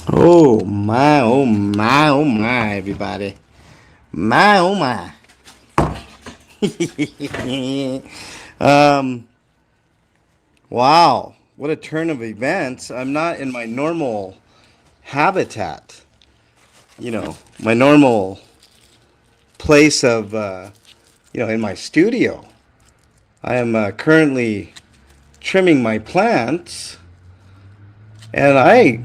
Oh my, oh my, everybody. My, oh my. um, wow, what a turn of events. I'm not in my normal habitat, my normal place of, in my studio. I am currently trimming my plants, and I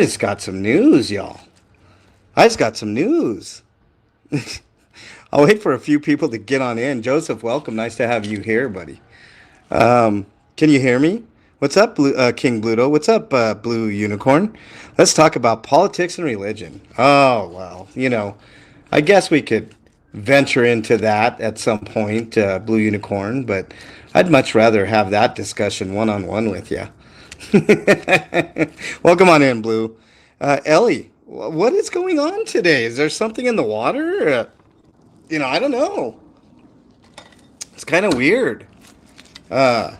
just got some news, y'all. I just got some news. I'll wait for a few people to get on in. Joseph, welcome. Nice to have you here, buddy. Can you hear me? What's up, King Bluto? What's up, Blue Unicorn? Let's talk about politics and religion. Oh, well, I guess we could venture into that at some point, Blue Unicorn, but I'd much rather have that discussion one on one with you. Welcome on in, Blue. Ellie, what is going on today? Is there something in the water? I don't know. It's kind of weird. Uh,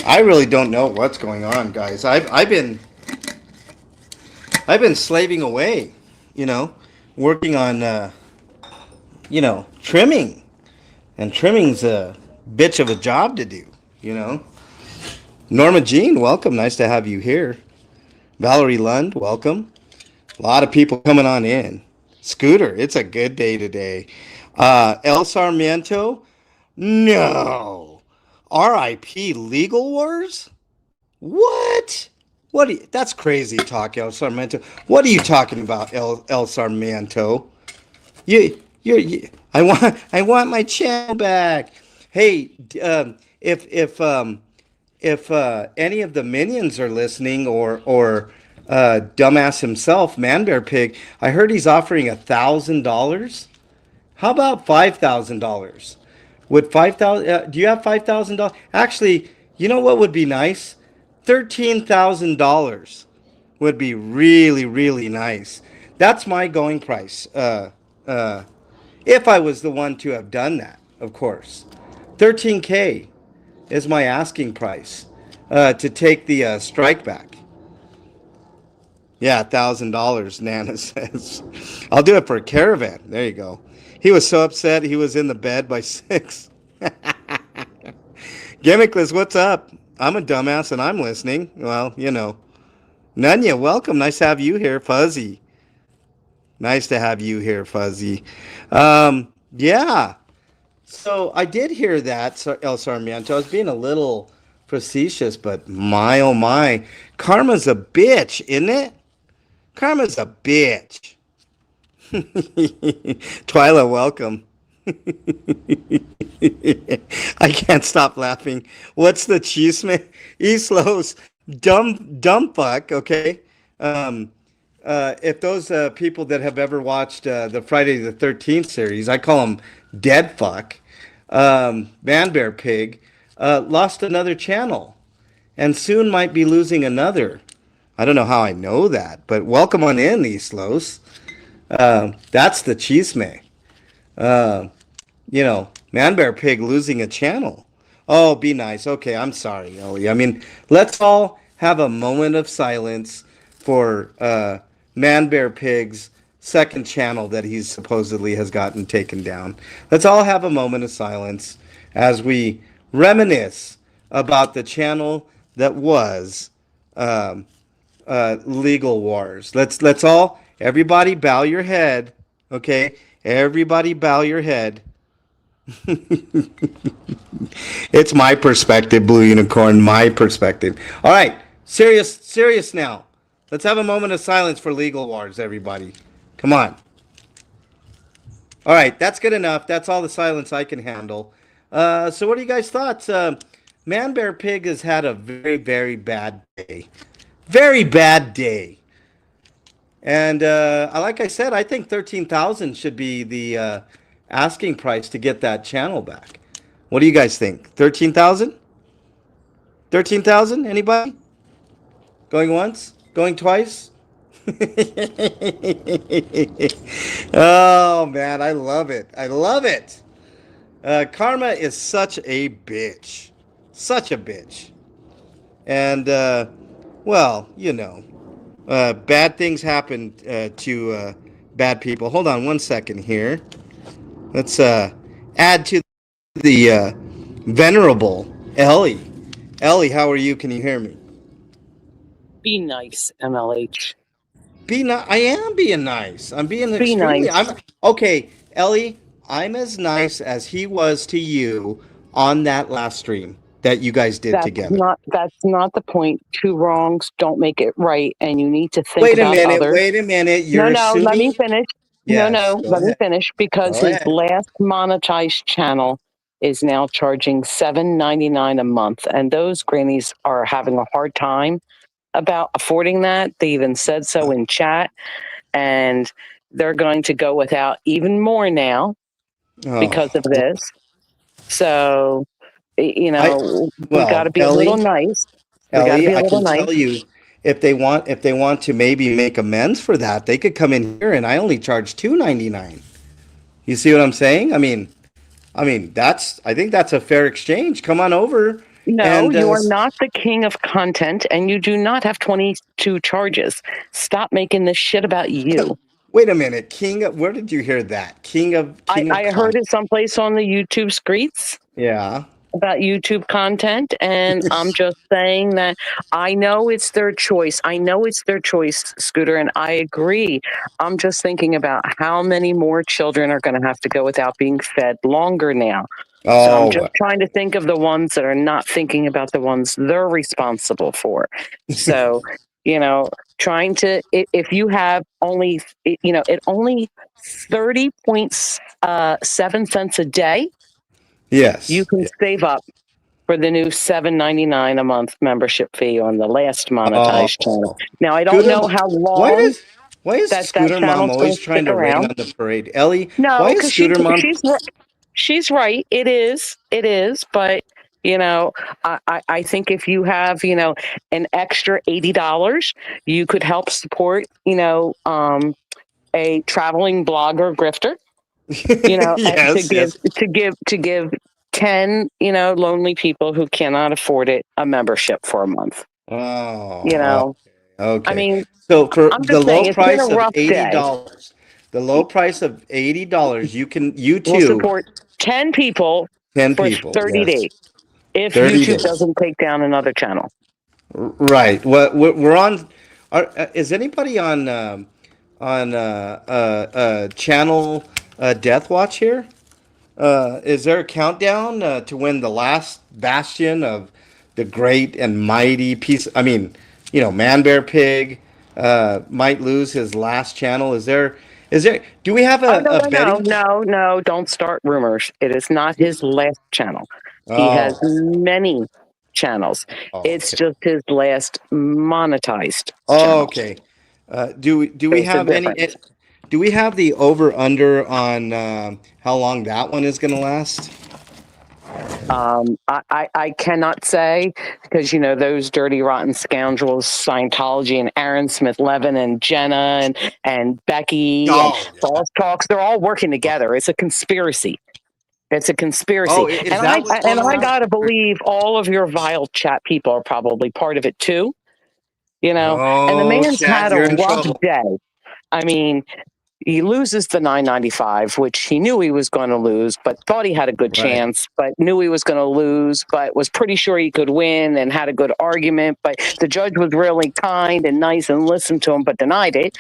I really don't know what's going on, guys. I've been slaving away, you know, working on trimming, and trimming's a bitch of a job to do, you know. Norma Jean, welcome. Nice to have you here. Valerie Lund, welcome. A lot of people coming on in. Scooter, it's a good day today. El Sarmiento, no. R.I.P. Legal Wars? What? That's crazy talk, El Sarmiento. What are you talking about, El Sarmiento? I want my channel back. Hey, if any of the minions are listening, or dumbass himself, Man Bear Pig, I heard he's offering $1,000. How about $5,000? Would 5,000? Do you have $5,000? Actually, you know what would be nice? $13,000 would be really, really nice. That's my going price. Uh, if I was the one to have done that, of course. 13K is my asking price to take the strike back. Yeah, $1,000, Nana says. I'll do it for a caravan. There you go. He was so upset he was in the bed by 6. Gimmickless, what's up? I'm a dumbass and I'm listening. Well, Nunya, welcome. Nice to have you here, Fuzzy. Nice to have you here, Fuzzy. Yeah. So I did hear that, El Sarmiento. I was being a little facetious, but my oh my. Karma's a bitch, isn't it? Karma's a bitch. Twyla, welcome. I can't stop laughing. What's the chisme? Islos, dumb fuck. Okay. Um, if those people that have ever watched the Friday the 13th series, I call them dead fuck. Man Bear Pig lost another channel, and soon might be losing another. I don't know how I know that, but welcome on in, Islos. That's the chisme. Uh, Man Bear Pig losing a channel. Oh, be nice. Okay, I'm sorry, Ellie. I mean, let's all have a moment of silence for Man Bear Pig's second channel that he supposedly has gotten taken down. Let's all have a moment of silence as we reminisce about the channel that was um, Legal Wars. Let's all, everybody bow your head, okay? Everybody bow your head. It's my perspective, Blue Unicorn, my perspective. All right, serious now. Let's have a moment of silence for Legal Wars, everybody. Come on. All right, that's good enough. That's all the silence I can handle. So what are you guys' thoughts? Man Bear Pig has had a very, very bad day. Very bad day. And like I said, I think 13,000 should be the asking price to get that channel back. What do you guys think? 13,000? 13,000? Anybody? Going once? Going twice? Oh man, I love it. I love it. Karma is such a bitch. Such a bitch. And well, Bad things happen to bad people. Hold on one second here. Let's add to the venerable Ellie. Ellie, how are you? Can you hear me? Be nice, MLH. I am being nice. I'm being Be extremely. nice. I'm okay, Ellie. I'm as nice as he was to you on that last stream that you guys did together. That's not the point. Two wrongs don't make it right, and you need to think Wait a about minute. others. Wait a minute. No, You're no, let me assuming. finish. No, Yes. no, Go let me ahead. finish because Go his ahead. last monetized channel is now charging $7.99 a month, and those grannies are having a hard time about affording that. They even said so in chat, and they're going to go without even more now because Oh, of this. So, I. we got to Well, be a little nice. We got to Ellie, be a I little can nice. tell you if they want to maybe make amends for that, they could come in here and I only charge $2.99. You see what I'm saying? I mean that's I think that's a fair exchange. Come on over No, and you are not the king of content and you do not have 22 charges. Stop making this shit about you. wait a minute, where did you hear that? King of I heard content. it someplace on the YouTube streets Yeah. about YouTube content, and I'm just saying that I know it's their choice. I know it's their choice, Scooter, and I agree. I'm just thinking about how many more children are going to have to go without being fed longer now. So I'm just Oh. trying to think of the ones that are not thinking about the ones they're responsible for. So, trying to, if you have only, it only 30.7 cents a day, you Yes. can save up for the new $7.99 a month membership fee on the last Oh. monetized channel. Now, I don't Scooter know Mom. how Why long does why is that Scooter Mom channel's going always to trying stick to rain around. on the parade? Ellie, why No, is because Scooter Mom she's right. It is. But I think if you have an extra $80, you could help support a traveling blogger grifter. And Yes, yes. to give 10 lonely people who cannot afford it a membership for a month. You Oh, know, I okay. mean, So for I'm the just saying low it's been a price of rough day. $80, you We'll too, support 10 people 10 for people, 30 yes, days if 30 YouTube days. doesn't take down another channel. Right. What we're on, is anybody on channel Death Watch here? Is there a countdown to when the last bastion of the great and mighty piece? I mean, Man Bear Pig might lose his last channel. Is there? Is there? Do we have Oh, a, no, a no, no, betting? no, no, don't start rumors. It is not his last channel. He has Oh, many channels. It's okay. just his last monetized Oh, channel. okay. Do we There's a have any? difference. Do we have the over under on how long that one is going to last? I cannot say because those dirty rotten scoundrels, Scientology and Aaron Smith Levin and Jenna and Becky and Oh, yeah. False Talks, they're all working together. It's a conspiracy. It's a Oh, conspiracy. is And that what's going I around? gotta believe all of your vile chat people are probably part of it too. And the Oh, man's Chad, had a you're in rough trouble. day. I mean, he loses the 995, which he knew he was going to lose, but thought he had a good Right. chance, but knew he was going to lose, but was pretty sure he could win and had a good argument. But the judge was really kind and nice and listened to him, but denied it.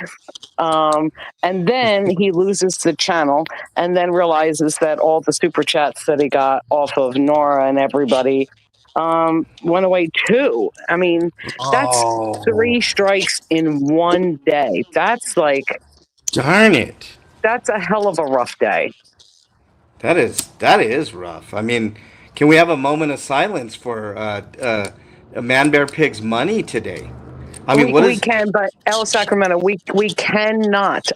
And then he loses the channel and then realizes that all the super chats that he got off of Nora and everybody went away too. I mean, that's Oh, 3 strikes in one day. darn it. That's a hell of a rough day. That is rough. I mean, can we have a moment of silence for Man Bear Pig's money today? I mean, what We is? can, but El Sacramento, we cannot.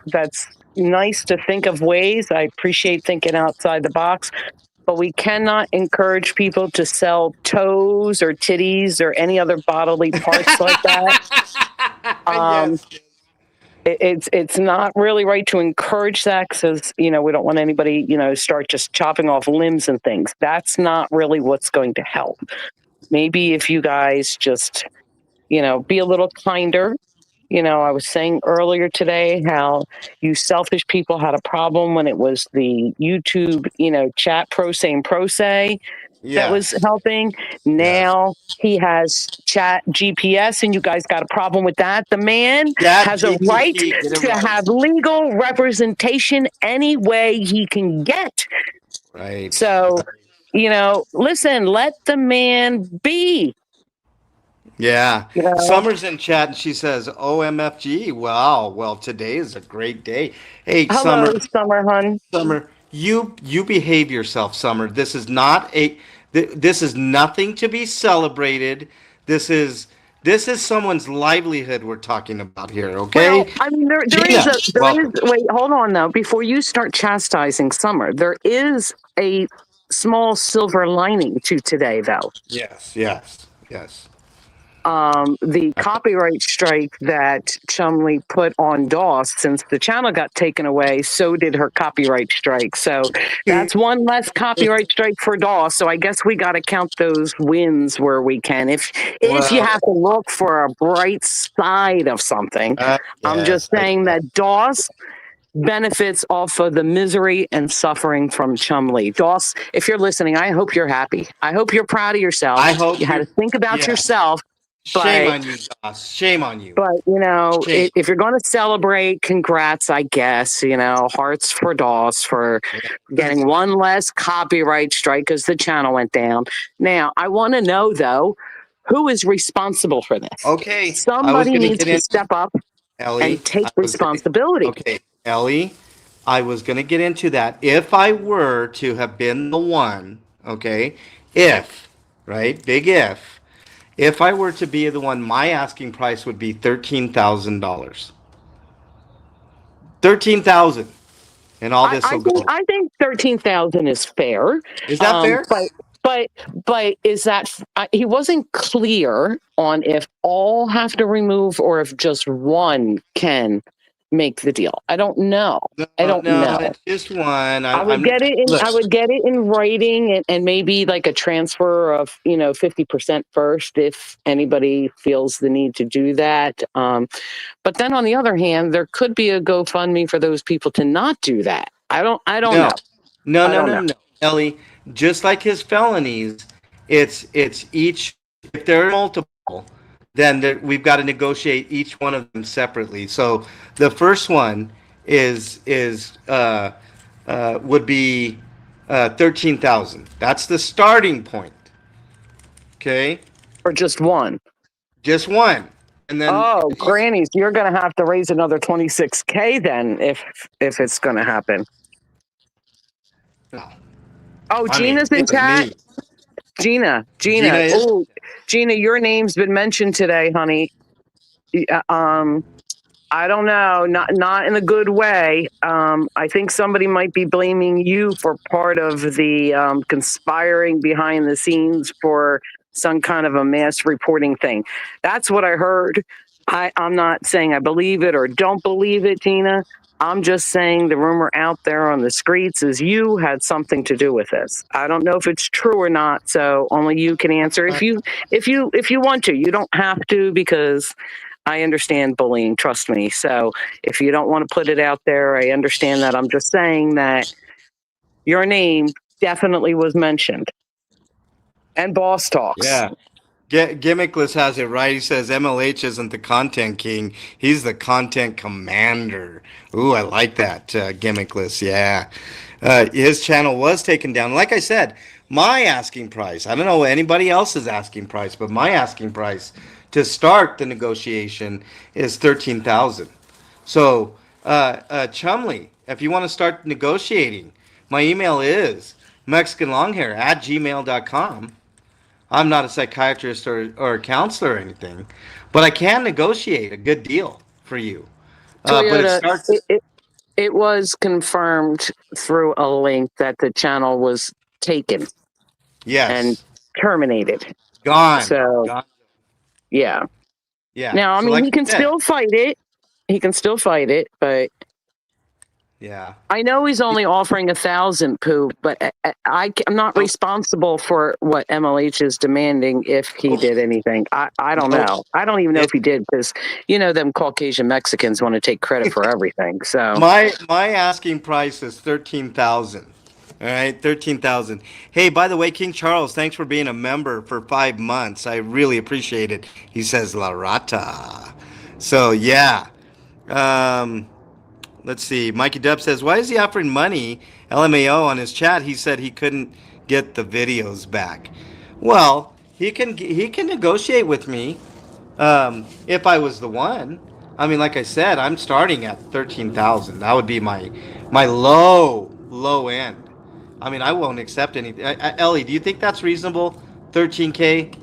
That's nice to think of ways. I appreciate thinking outside the box, but we cannot encourage people to sell toes or titties or any other bodily parts like that. Um, Yes. it's not really right to encourage that because we don't want anybody start just chopping off limbs and things. That's not really what's going to help. Maybe if you guys just be a little kinder. I was saying earlier today how you selfish people had a problem when it was the YouTube, chat pro se that was Yes. helping. Yes. Now he has chat GPS and you guys got a problem with that. The man Chat has a right GPT, get it to right. have legal representation any way he can get. Right. So, listen, let the man be. Yeah. You know? Summer's in chat and she says, OMFG. Wow. Well, today is a great day. Hey, Hello, Summer, Summer Hun. Summer, you behave yourself, Summer. This is nothing to be celebrated. This is this is someone's livelihood we're talking about here, okay? Well, I mean, Gina, welcome. wait, hold on though. Before you start chastising Summer, there is a small silver lining to today, though. Yes, yes, yes. The copyright strike that Chumley put on Doss, since the channel got taken away, so did her copyright strike. So that's one less copyright strike for Doss. So I guess we got to count those wins where we can. If you Well, have to look for a bright side of something, I'm just yes, saying that Doss benefits off of the misery and suffering from Chumley. Doss, if you're listening, I hope you're happy. I hope you're proud of yourself. I hope you had to think about yourself. Shame on you, Doss. Shame on you. But, Shame. if you're going to celebrate, congrats, I guess. Hearts for Doss for getting one less copyright strike because the channel went down. Now, I want to know, though, who is responsible for this? Okay. Somebody needs to step up Ellie, and take responsibility. Okay, Ellie, I was going to get into that. If I were to have been the one, okay, right, big if I were to be the one, my asking price would be $13,000. 13,000, and all this will go. I think 13,000 is fair. Is that fair? But is that he wasn't clear on if all have to remove or if just one can make the deal. I don't know. I don't know. It's just one. I would get it in writing and maybe like a transfer of 50% first if anybody feels the need to do that. But then on the other hand, there could be a GoFundMe for those people to not do that. I don't know. No. Ellie, just like his felonies, it's each. If there are multiple, then we've got to negotiate each one of them separately. So the first one is would be 13,000. That's the starting point. Okay. Or just one. Just one. And then grannies, you're going to have to raise another 26K then if it's going to happen. No. Oh, Gina's in chat. Gina. Oh, Gina, your name's been mentioned today, honey. I don't know, not in a good way. I think somebody might be blaming you for part of the conspiring behind the scenes for some kind of a mass reporting thing. That's what I heard. I'm not saying I believe it or don't believe it, Gina. I'm just saying the rumor out there on the streets is you had something to do with this. I don't know if it's true or not, so only you can answer. If you want to, you don't have to because I understand bullying, trust me. So if you don't want to put it out there, I understand that. I'm just saying that your name definitely was mentioned. And Boss Talks. Yeah. Gimmickless has it right. He says MLH isn't the content king. He's the content commander. Ooh, I like that, Gimmickless. Yeah. His channel was taken down. Like I said, my asking price, I don't know anybody else's asking price, but my asking price to start the negotiation is 13,000. So, Chumley, if you want to start negotiating, my email is mexicanlonghair@gmail.com. I'm not a psychiatrist or a counselor or anything, but I can negotiate a good deal for you. Toyota, it was confirmed through a link that the channel was taken. Yes. And terminated. Gone. So, Gone. Yeah. Yeah. Now, I mean, he can still fight it. He can still fight it, but Yeah. I know he's only offering 1,000, Pooh, but I'm not responsible for what MLH is demanding if he did anything. I don't know. I don't even know if he did, because them Caucasian Mexicans want to take credit for everything. So My asking price is 13,000. All right, 13,000. Hey, by the way, King Charles, thanks for being a member for 5 months. I really appreciate it. He says La Rata. So yeah. Um, let's see. Mikey Dub says, why is he offering money? LMAO on his chat. He said he couldn't get the videos back. Well, he can negotiate with me if I was the one. I mean, like I said, I'm starting at 13,000. That would be my low end. I mean, I won't accept anything. Ellie, do you think that's reasonable? 13K?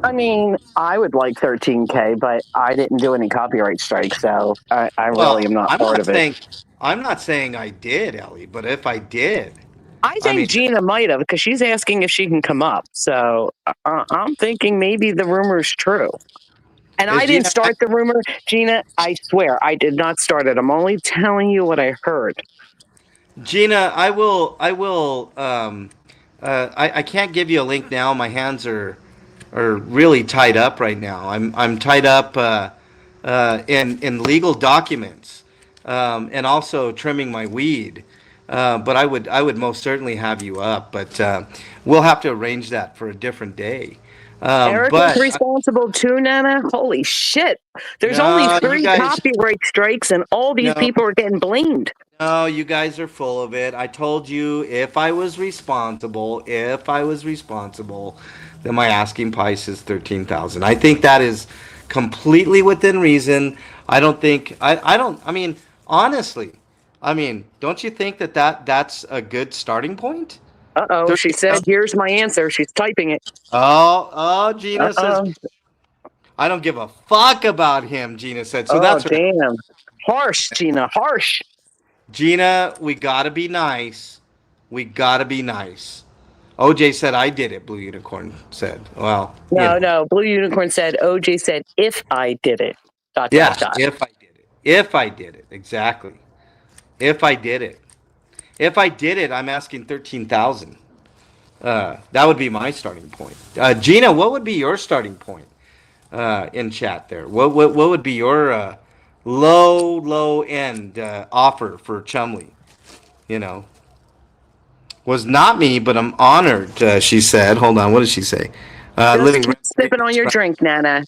I mean, I would like 13K, but I didn't do any copyright strikes, so I really Well, am not part of it. I'm not saying I did, Ellie, but if I did, I I mean, think Gina might have, because she's asking if she can come up. So I'm thinking maybe the rumor's true. And is I didn't Gina? start the rumor, Gina. I swear I did not start it. I'm only telling you what I heard. Gina, I can't give you a link now. My hands are really tied up right now. I'm tied up in legal documents, and also trimming my weed. But I would most certainly have you up. But we'll have to arrange that for a different day. Eric is But responsible too, Nana. Holy shit! There's only no, you 3 guys, copyright strikes, and all these no. people are getting blamed. No, you guys are full of it. I told you if I was responsible, then my asking price is 13,000. I think that is completely within reason. I mean, honestly, I mean, don't you think that's a good starting point? Uh-oh, she said, 13,000. here's my answer. She's typing it. Oh, Gina says, Uh-oh. I don't give a fuck about him, Gina said. So Oh, that's right. damn. Harsh, Gina, harsh. Gina, we gotta be nice. We gotta be nice. OJ said I did it. Blue Unicorn said, "Well, No. Blue Unicorn said, OJ said, if I did it. Dot, yeah, dot, dot. if I did it, if I did it, exactly. If I did it, if I did it, I'm asking 13,000. That would be my starting point. Gina, what would be your starting point in chat there? What would be your low end offer for Chumley? You know, was not me, but I'm honored. She said, "Hold on, what did she say?" Just Living keep sipping on your drink, Nana.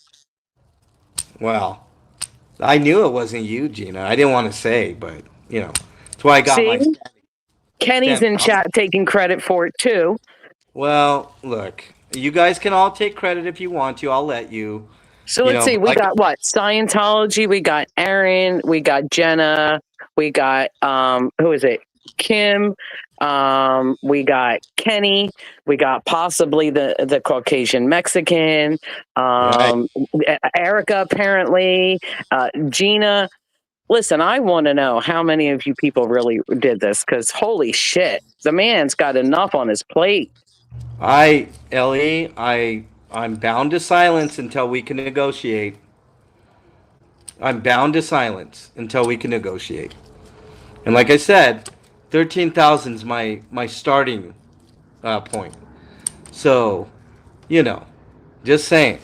Well, I knew it wasn't you, Gina. I didn't want to say, but that's why I got See? my. Kenny's in chat taking credit for it, too. Well, look, you guys can all take credit if you want to. I'll let you. So let's see. We got what? Scientology. We got Aaron. We got Jenna. We got who is it? Kim. We got Kenny. We got possibly the Caucasian Mexican. Right. Erica apparently. Gina. Listen, I want to know how many of you people really did this, because holy shit, the man's got enough on his plate. Ellie, I'm bound to silence until we can negotiate. I'm bound to silence until we can negotiate. And like I said, 13,000 is my starting point. So, just saying.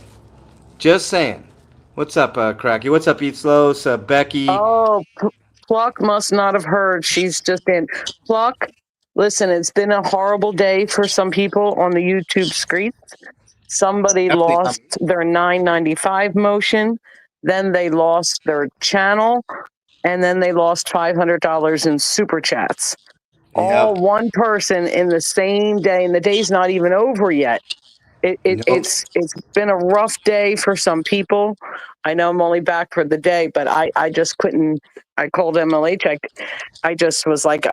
Just saying. What's up, Cracky? What's up, Eat Slow? Becky? Oh, Pluck must not have heard. She's just in. Pluck, listen, it's been a horrible day for some people on the YouTube streets. Somebody lost their $9.95 motion, then they lost their channel, and then they lost $500 in super chats. All one person in the same day, and the day's not even over yet. It's been a rough day for some people. I know I'm only back for the day, but I just couldn't. I called MLH. I just was like,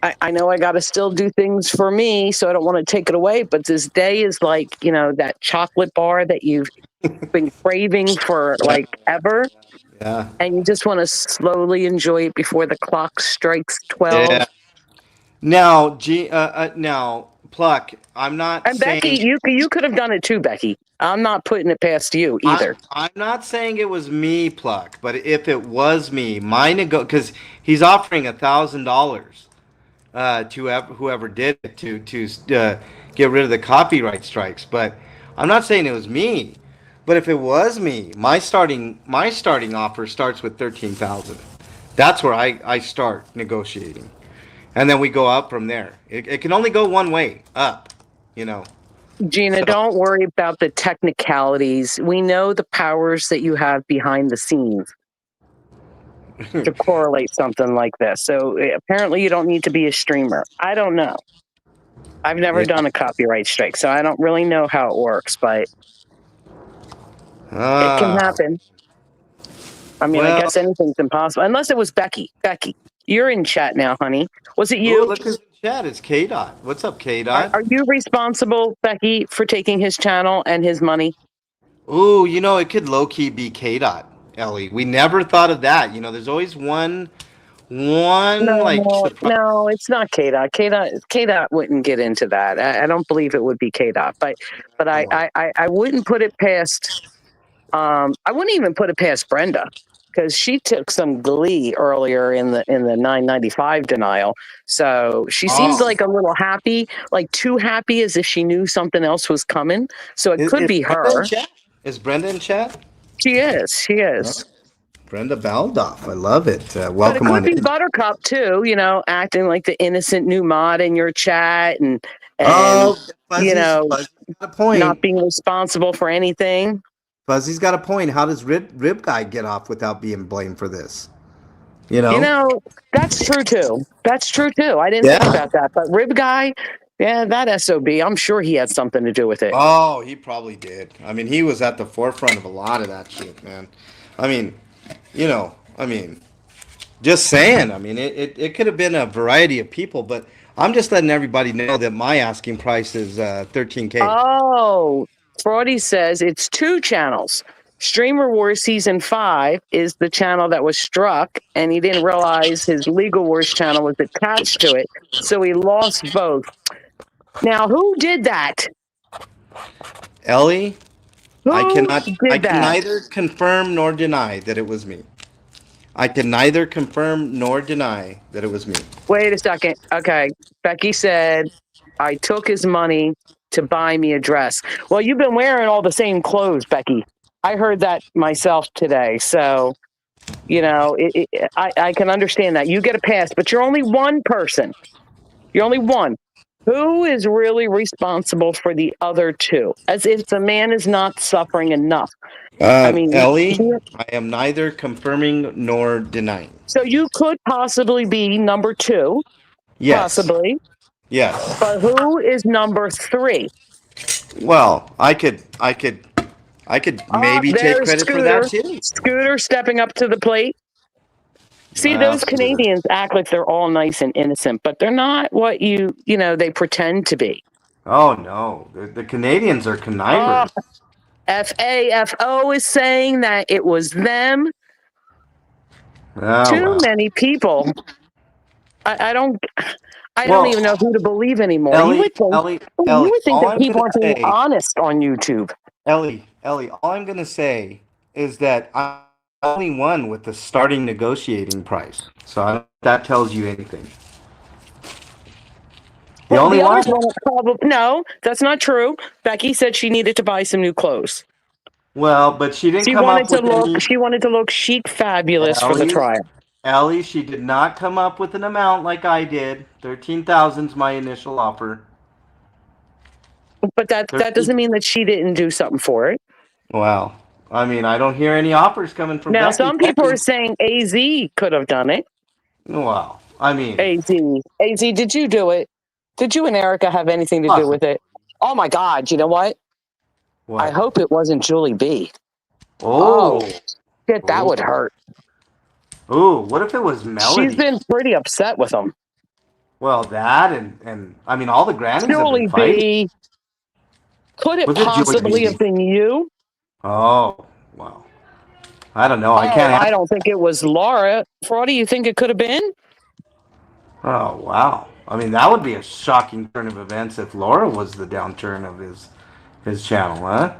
I know I got to still do things for me, so I don't want to take it away. But this day is like, that chocolate bar that you've been craving for like ever. Yeah. And you just want to slowly enjoy it before the clock strikes 12. Yeah. Now, now, Pluck, I'm not And Becky, saying you could have done it too, Becky. I'm not putting it past you either. I'm not saying it was me, Pluck, but if it was me, because he's offering $1,000 to whoever did it to get rid of the copyright strikes. But I'm not saying it was me. But if it was me, my starting offer starts with 13,000. That's where I start negotiating, and then we go up from there. It can only go one way, up. You know. Gina, So don't worry about the technicalities. We know the powers that you have behind the scenes to correlate something like this. So apparently you don't need to be a streamer. I don't know. I've never yeah. done a copyright strike, so I don't really know how it works, but it can Ah. happen. I mean, I Well. guess anything's impossible. Unless it was Becky. Becky, you're in chat now, honey. Was it Oh, you? look who's in chat. It's K Dot. What's up, K Are, Dot? are you responsible, Becky, for taking his channel and his money? Ooh, it could low key be K Dot, Ellie. We never thought of that. There's always one like No, surprise. no, it's not KDOT. KDOT wouldn't get into that. I don't believe it would be KDOT, but I wouldn't put it past. I wouldn't even put it past Brenda because she took some glee earlier in the 995 denial. So she seems Oh, like a little happy, like too happy, as if she knew something else was coming. So it could is be Brenda in her. chat? Is Brenda in chat? She is. She Oh, is. Brenda Baldoff. I love it. But it Welcome could on be in. Buttercup too, acting like the innocent new mod in your chat and Oh, Fuzzy's got a not point. being responsible for anything. Fuzzy's got a point. How does Rib Guy get off without being blamed for this? You You know? know, that's true too. That's true too. I didn't think Yeah. about that. But Rib Guy, yeah, that SOB, I'm sure he had something to do with it. Oh, he probably did. I mean, he was at the forefront of a lot of that shit, man. I mean, I mean, just saying. I mean, it could have been a variety of people, but I'm just letting everybody know that my asking price is 13K. Oh, Fraudy says it's two channels. Streamer Wars Season 5 is the channel that was struck, and he didn't realize his Legal Wars channel was attached to it, so he lost both. Now, who did that? Ellie, I Who cannot. I did can that? neither confirm nor deny that it was me. I can neither confirm nor deny that it was me. Wait a second. Okay. Becky said, I took his money to buy me a dress. Well, you've been wearing all the same clothes, Becky. I heard that myself today. So, I can understand that. You get a pass, but you're only one person. You're only one. Who is really responsible for the other two? As if the man is not suffering enough. I mean, Ellie, I am neither confirming nor denying. so you could possibly be number two, Yes. possibly, Yes. but who is number three? Well, I could maybe take There's credit for that Scooter. too. Scooter stepping up to the plate. See, Well, those Canadians act like they're all nice and innocent, but they're not what they pretend to be. oh no, the Canadians are Oh, connivers. FAFO is saying that it was them. Oh, Too well. many people. I don't Well, even know who to believe anymore. Ellie, You Ellie, would think all that I'm people gonna aren't being say, honest on YouTube. Ellie, all I'm gonna say is that I only won with the starting negotiating price. So I don't know if that tells you anything. The Well, only the others one. won't probably. No, that's not true. Becky said she needed to buy some new clothes. Well, but she didn't She come wanted up to with look. any. She wanted to look chic, fabulous for the Ellie, trial. Ellie, she did not come up with an amount like I did. 13,000's my initial offer. But that 13. doesn't mean that she didn't do something for it. Well, I mean, I don't hear any offers coming from Now, Becky. some people are saying AZ could have done it. Well, I mean, AZ, did you do it? Did you and Erica have anything to do with it? Oh my God! You know what? what? I hope it wasn't Julie B. Oh, Shit, that would hurt. oh, what if it was Melody? She's been pretty upset with him. Well, that and I mean, all the grannies have Julie been fighting. B. Could it Was it Julie possibly B? have been you? Oh, well, I don't know. I can't. I don't think it was Laura. Fraudy, you think it could have been? Oh wow! I mean, that would be a shocking turn of events if Laura was the downturn of his channel, huh?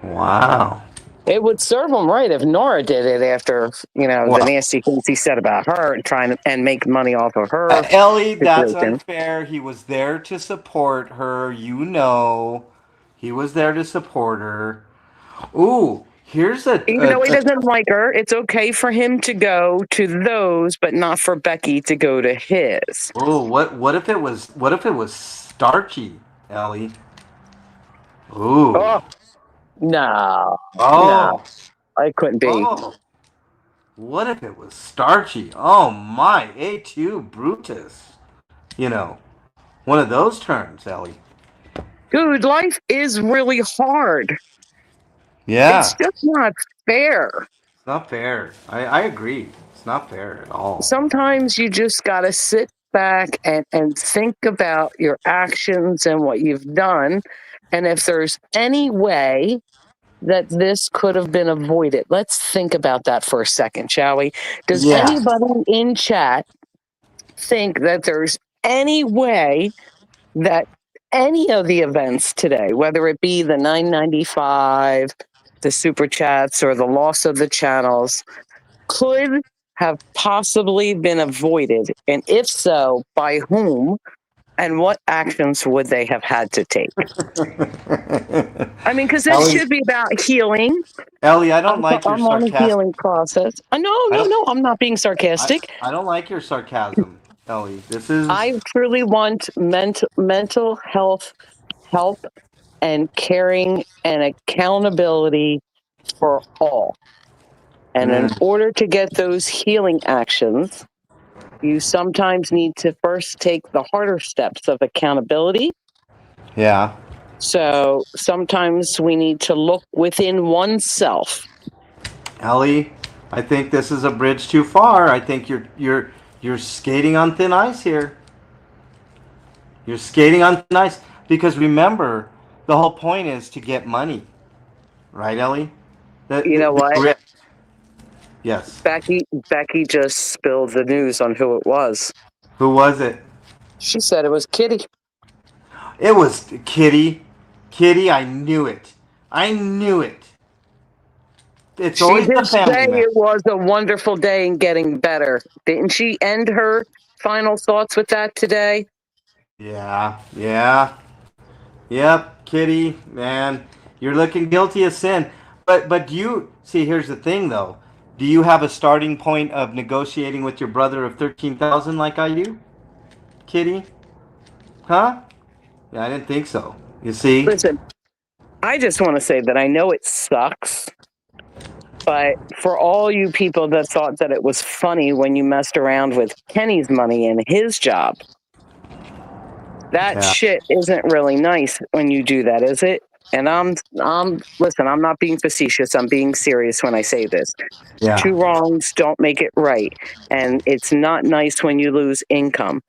Wow. It would serve him right if Nora did it after, the Well, nasty things he said about her and trying to and make money off of her Ellie, that's situation. unfair. He was there to support her. You know, he was there to support her. Ooh, here's Even though he doesn't like her, it's okay for him to go to those, but not for Becky to go to his. oh, what if it was starchy, Ellie? Ooh. Oh, no, no, Oh. I couldn't be. Oh. What if it was starchy? Oh my, A2 Brutus. You know, one of those terms, Ellie. Dude, life is really hard. Yeah. It's just not fair. It's not fair. I agree. It's not fair at all. Sometimes you just got to sit back and think about your actions and what you've done. And if there's any way that this could have been avoided, let's think about that for a second, shall we? Does Yeah. anybody in chat think that there's any way that any of the events today, whether it be the 995, the super chats, or the loss of the channels, could have possibly been avoided? And if so, by whom? And what actions would they have had to take? I mean, because this Ellie, should be about healing. Ellie, I don't like your I'm on a sarcasm. healing process. No, I'm not being sarcastic. I don't like your sarcasm, Ellie. This is. I truly want mental health help and caring and accountability for all. And in order to get those healing actions, you sometimes need to first take the harder steps of accountability. Yeah. So sometimes we need to look within oneself. Ellie, I think this is a bridge too far. I think you're skating on thin ice here. You're skating on thin ice because remember, the whole point is to get money, right, Ellie? You know what? Grip. Yes. Becky just spilled the news on who it was. Who was it? She said it was Kitty. It was Kitty. Kitty, I knew it. I knew it. It's She always the did say family man. it was a wonderful day and getting better. Didn't she end her final thoughts with that today? Yeah, yeah. Yep, Kitty, man. You're looking guilty of sin. But do you see, here's the thing though. Do you have a starting point of negotiating with your brother of 13,000 like I do? Kitty? Huh? Yeah, I didn't think so. You see? Listen, I just want to say that I know it sucks, but for all you people that thought that it was funny when you messed around with Kenny's money and his job, that shit isn't really nice when you do that, is it? And listen, I'm not being facetious. I'm being serious when I say this. Yeah. Two wrongs don't make it right. And it's not nice when you lose income.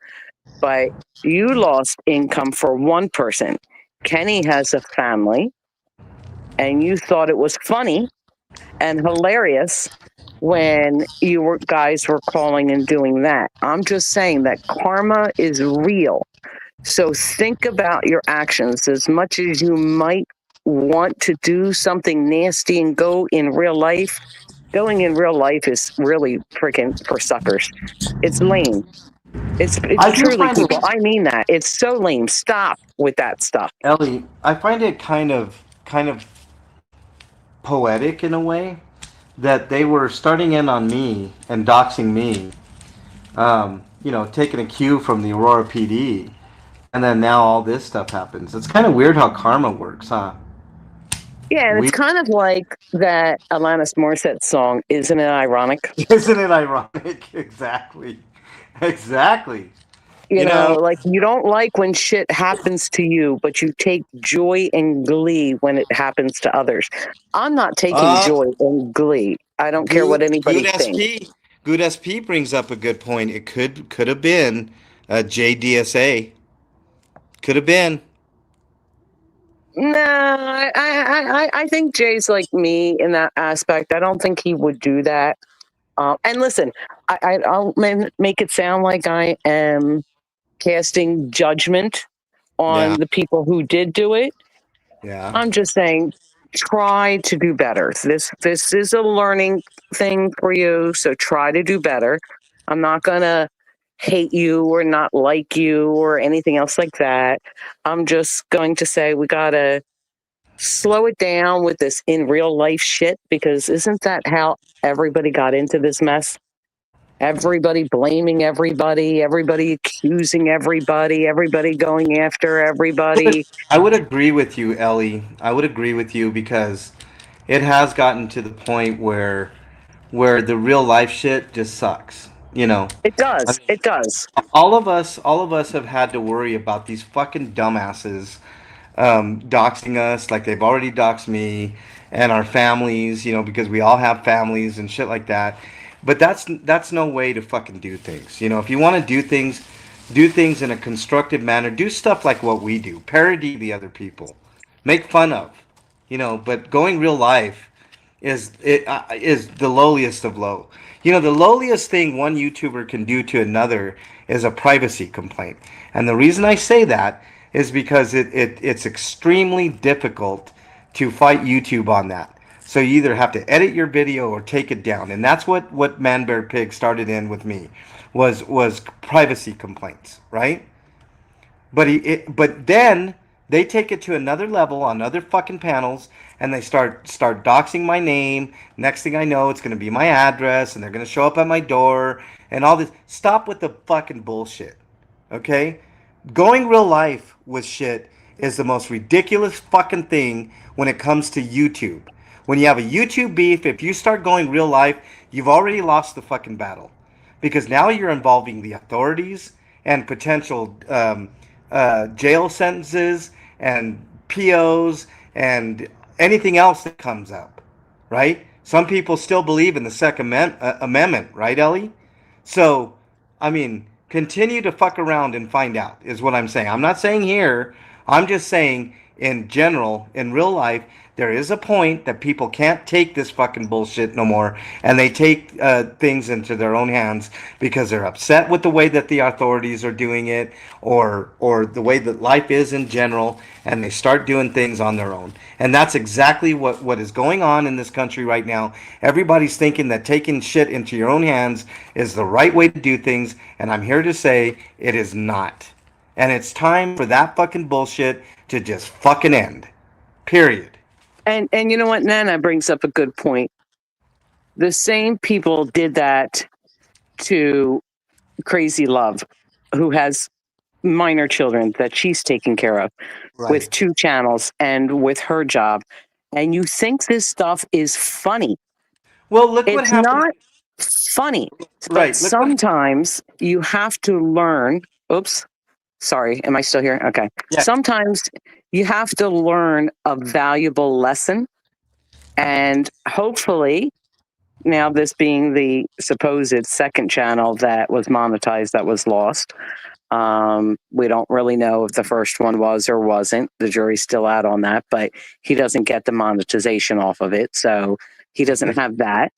But you lost income for one person. Kenny has a family, and you thought it was funny and hilarious when you guys were calling and doing that. I'm just saying that karma is real. So think about your actions. As much as you might want to do something nasty and go in real life, going in real life is really freaking for suckers. It's lame. It's truly, people. I mean that. It's so lame. Stop with that stuff. Ellie, I find it kind of poetic in a way that they were starting in on me and doxing me. Taking a cue from the Aurora PD, and then now all this stuff happens. It's kind of weird how karma works, huh? Yeah, and it's kind of like that Alanis Morissette song, Isn't It Ironic? Isn't it ironic? Exactly. Exactly. You know, like you don't like when shit happens to you, but you take joy and glee when it happens to others. I'm not taking joy and glee. I don't care what anybody thinks. Good SP brings up a good point. It could have been JDSA. Could have been. No, I think Jay's like me in that aspect. I don't think he would do that. And listen, I'll make it sound like I am casting judgment on Yeah. the people who did do it. Yeah. I'm just saying, try to do better. This is a learning thing for you, so try to do better. I'm not gonna hate you or not like you or anything else like that. I'm just going to say we gotta slow it down with this in real life shit, because isn't that how everybody got into this mess? Everybody blaming everybody, everybody accusing everybody, everybody going after everybody. I would agree with you, Ellie. I would agree with you because it has gotten to the point where the real life shit just sucks. You know, It I does. mean, It does. all of us have had to worry about these fucking dumbasses doxing us like they've already doxed me and our families, you know, because we all have families and shit like that. But that's no way to fucking do things. You know, if you want to do things in a constructive manner. Do stuff like what we do. Parody the other people. Make fun of. You know, but going real life is the lowliest of low. You know, the lowliest thing one YouTuber can do to another is a privacy complaint. And the reason I say that is because it's extremely difficult to fight YouTube on that. So you either have to edit your video or take it down. And that's what Man Bear Pig started in with me was privacy complaints, right? But then they take it to another level on other fucking panels, and they start doxing my name. Next thing I know, it's gonna be my address, and they're gonna show up at my door and all this. Stop with the fucking bullshit, okay? Going real life with shit is the most ridiculous fucking thing when it comes to YouTube. When you have a YouTube beef, if you start going real life, you've already lost the fucking battle because now you're involving the authorities and potential jail sentences and POs and anything else that comes up, right? Some people still believe in the Amendment, right, Ellie? So, I mean, continue to fuck around and find out, is what I'm saying. I'm not saying here, I'm just saying in general, in real life, there is a point that people can't take this fucking bullshit no more, and they take things into their own hands because they're upset with the way that the authorities are doing it, or the way that life is in general, and they start doing things on their own. And that's exactly what is going on in this country right now. Everybody's thinking that taking shit into your own hands is the right way to do things, and I'm here to say it is not. And it's time for that fucking bullshit to just fucking end. Period. And you know what? Nana brings up a good point. The same people did that to Crazy Love, who has minor children that she's taking care of with 2 channels and with her job. And you think this stuff is funny. Well, look what It's happened. not funny. But Right. Look what. sometimes you have to learn. Oops. Sorry. Am I still here? Okay. Yeah. Sometimes you have to learn a valuable lesson. And hopefully, now this being the supposed second channel that was monetized that was lost, we don't really know if the first one was or wasn't. The jury's still out on that, but he doesn't get the monetization off of it, so he doesn't have that.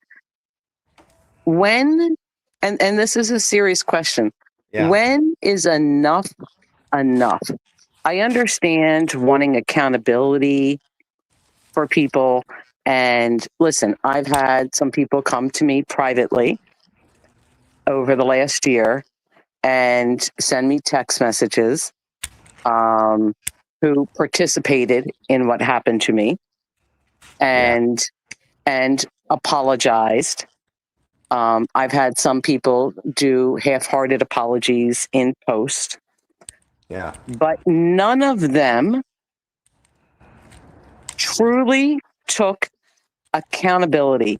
When, and this is a serious question, Yeah. when is enough enough? I understand wanting accountability for people. And listen, I've had some people come to me privately over the last year and send me text messages who participated in what happened to me and apologized. I've had some people do half-hearted apologies in post. Yeah. But none of them truly took accountability.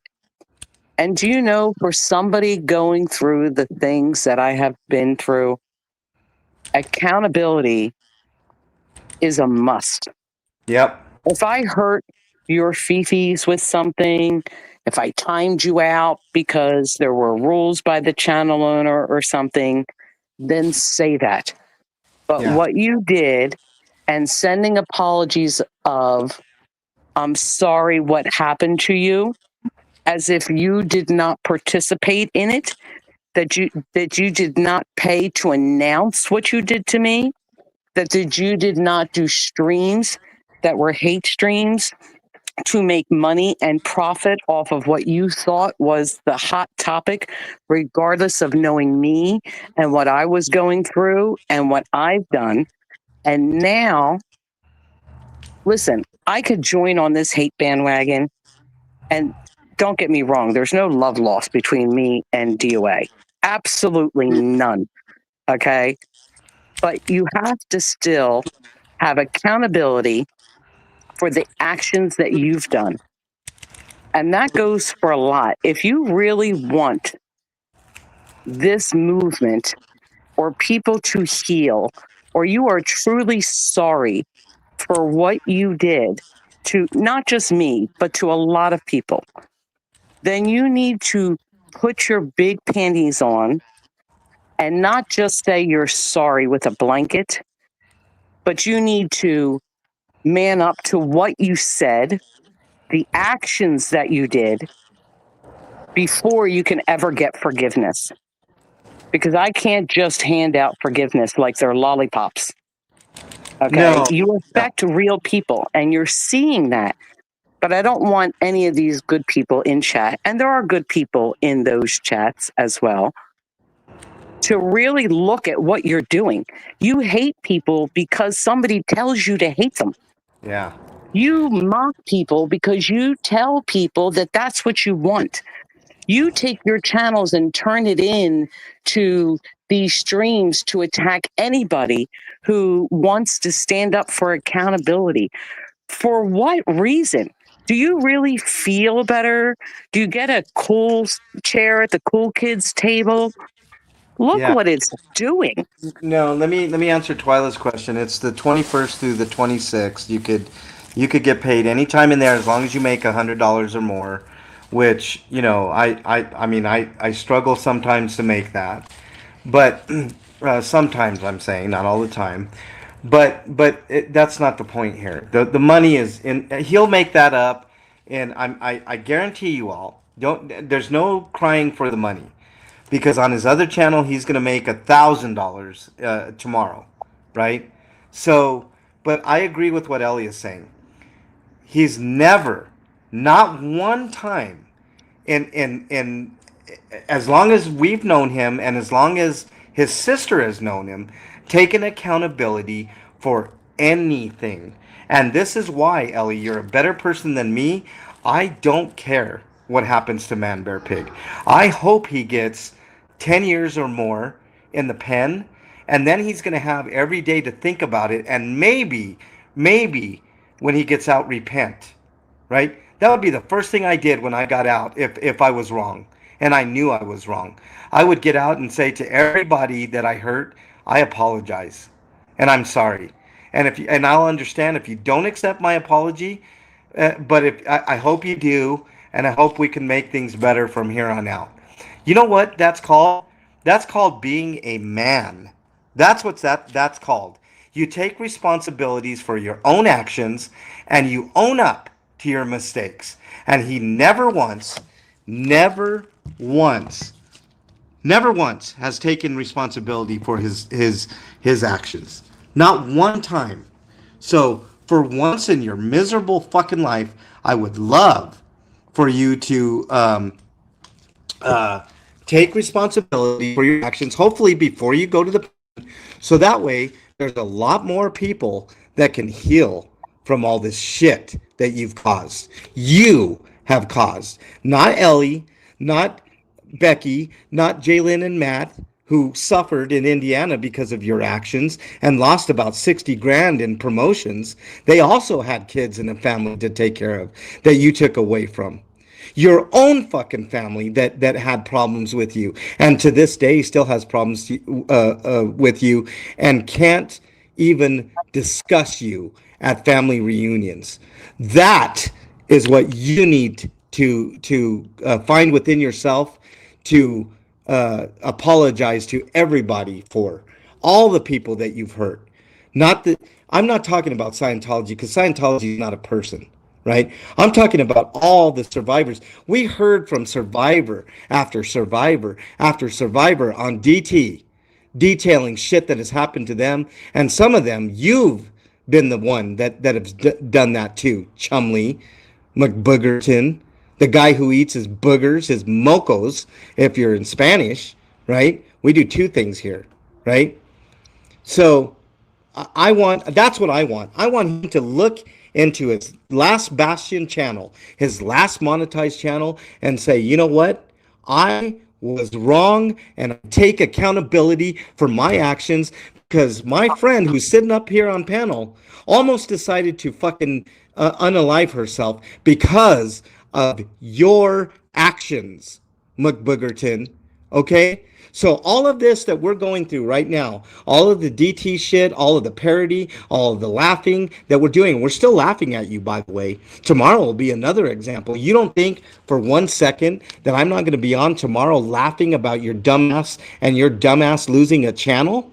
And do you know, for somebody going through the things that I have been through, accountability is a must. Yep. If I hurt your fifis with something, if I timed you out because there were rules by the channel owner or something, then say that. But Yeah. what you did and sending apologies of, I'm sorry what happened to you, as if you did not participate in it, that you did not pay to announce what you did to me, that you did not do streams that were hate streams to make money and profit off of what you thought was the hot topic, regardless of knowing me and what I was going through and what I've done. And now, listen, I could join on this hate bandwagon. And don't get me wrong, there's no love lost between me and DOA. Absolutely none. Okay. But you have to still have accountability for the actions that you've done. And that goes for a lot. If you really want this movement or people to heal, or you are truly sorry for what you did to not just me, but to a lot of people, then you need to put your big panties on and not just say you're sorry with a blanket, but you need to man up to what you said, the actions that you did, before you can ever get forgiveness. Because I can't just hand out forgiveness like they're lollipops. Okay. No. You affect real people, and you're seeing that. But I don't want any of these good people in chat, and there are good people in those chats as well, to really look at what you're doing. You hate people because somebody tells you to hate them. Yeah. You mock people because you tell people that that's what you want. You take your channels and turn it in to these streams to attack anybody who wants to stand up for accountability. For what reason? Do you really feel better? Do you get a cool chair at the cool kids table? Look Yeah. what it's doing. No, let me answer Twyla's question. It's the 21st through the 26th. You could get paid anytime in there as long as you make $100 or more, which, I struggle sometimes to make that. But sometimes, I'm saying, not all the time. But that's not the point here. The money is in. He'll make that up, and I guarantee you all, don't. There's no crying for the money, because on his other channel he's going to make $1,000 tomorrow, right? So, but I agree with what Ellie is saying. He's never, not one time, in as long as we've known him and as long as his sister has known him, taken accountability for anything. And this is why, Ellie, you're a better person than me. I don't care what happens to Man Bear Pig. I hope he gets 10 years or more in the pen, and then he's going to have every day to think about it, and maybe when he gets out, repent, right? That would be the first thing I did when I got out, if I was wrong, and I knew I was wrong. I would get out and say to everybody that I hurt, I apologize, and I'm sorry. And I'll understand if you don't accept my apology, but if I hope you do, and I hope we can make things better from here on out. You know what that's called? That's called being a man. That's called. You take responsibilities for your own actions and you own up to your mistakes. And he never once has taken responsibility for his actions. Not one time. So for once in your miserable fucking life, I would love for you to take responsibility for your actions, hopefully before you go to the, so that way there's a lot more people that can heal from all this shit that you've caused. You have caused. Not Ellie, not Becky, not Jalen and Matt, who suffered in Indiana because of your actions and lost about 60 grand in promotions. They also had kids and a family to take care of that you took away from. Your own fucking family that had problems with you, and to this day still has problems with you, and can't even discuss you at family reunions. That is what you need to find within yourself to apologize to everybody for, all the people that you've hurt. Not that I'm not talking about Scientology, because Scientology is not a person. right? I'm talking about all the survivors. We heard from survivor after survivor after survivor on DT, detailing shit that has happened to them. And some of them, you've been the one that has done that too. Chumley, McBoogerton, the guy who eats his boogers, his mocos, if you're in Spanish, right? We do two things here, right? So I want, that's what I want. I want him to look into his last Bastion channel, his last monetized channel, and say, you know what? I was wrong and I take accountability for my actions because my friend who's sitting up here on panel almost decided to fucking unalive herself because of your actions, McBoogerton. Okay? So all of this that we're going through right now, all of the DT shit, all of the parody, all of the laughing that we're doing, we're still laughing at you, by the way. Tomorrow will be another example. You don't think for 1 second that I'm not going to be on tomorrow laughing about your dumbass and your dumbass losing a channel?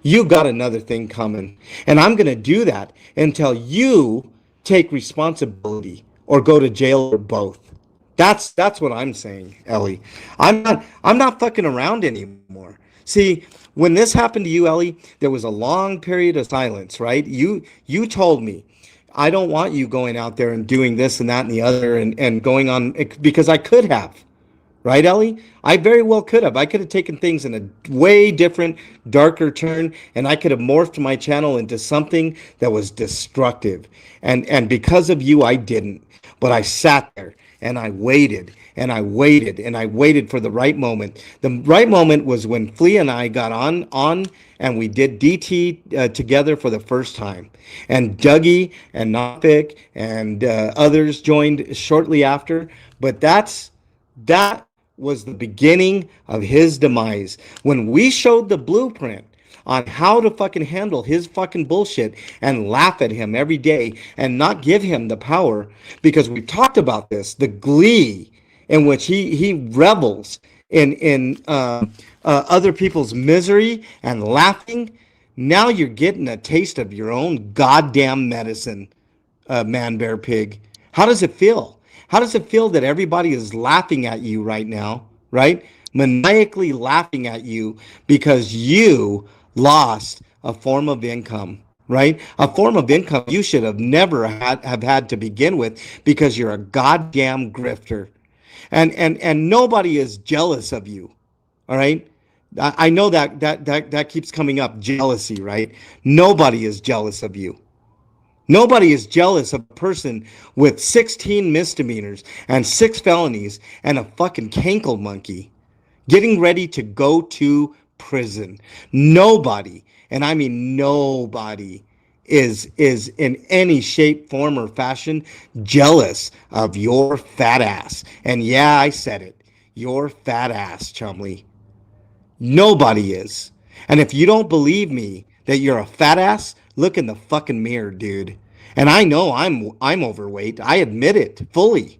You got another thing coming. And I'm going to do that until you take responsibility or go to jail or both. That's what I'm saying, Ellie. I'm not fucking around anymore. See, when this happened to you, Ellie, there was a long period of silence, right? You told me, I don't want you going out there and doing this and that and the other and going on because I could have. Right, Ellie? I very well could have. I could have taken things in a way different, darker turn, and I could have morphed my channel into something that was destructive. And because of you, I didn't. But I sat there and I waited and I waited and I waited for the right moment. The right moment was when Flea and I got on and we did DT together for the first time. And Dougie and Nopik and others joined shortly after. But that was the beginning of his demise. When we showed the blueprint on how to fucking handle his fucking bullshit and laugh at him every day and not give him the power, because we talked about this, the glee in which he revels in other people's misery and laughing. Now you're getting a taste of your own goddamn medicine, man, bear, pig. How does it feel? How does it feel that everybody is laughing at you right now, right? Maniacally laughing at you because you lost a form of income, right? A form of income you should have never had to begin with because you're a goddamn grifter. And nobody is jealous of you, all right? I know that keeps coming up, jealousy, right? Nobody is jealous of you. Nobody is jealous of a person with 16 misdemeanors and 6 felonies and a fucking cankle monkey getting ready to go to prison. Nobody, and I mean nobody, is in any shape, form, or fashion jealous of your fat ass. And yeah, I said it. Your fat ass, Chumley. Nobody is. And if you don't believe me that you're a fat ass, look in the fucking mirror, dude. And I know I'm overweight. I admit it fully.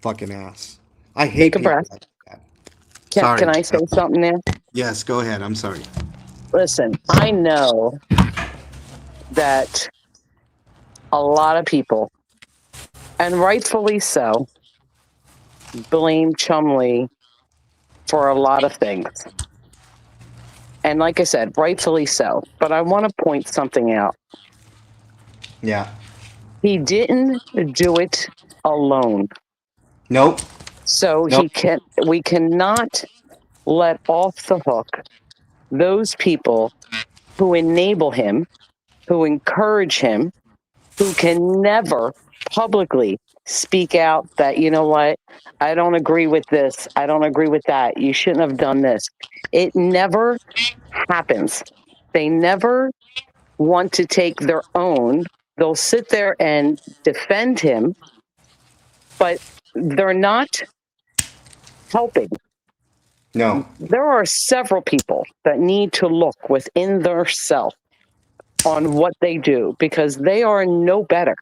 Fucking ass. I hate Take a people breath. like that. Can, Sorry. can I say something there? Yes, go ahead. I'm sorry. Listen, I know that a lot of people, and rightfully so, blame Chumley for a lot of things. And like I said, rightfully so. But I want to point something out. Yeah. He didn't do it alone. Nope. So Nope. we cannot let off the hook those people who enable him, who encourage him, who can never publicly speak out that, you know what, I don't agree with this, I don't agree with that, you shouldn't have done this. It never happens. They never want to take their own. They'll sit there and defend him, but they're not helping. No. There are several people that need to look within their self on what they do because they are no better.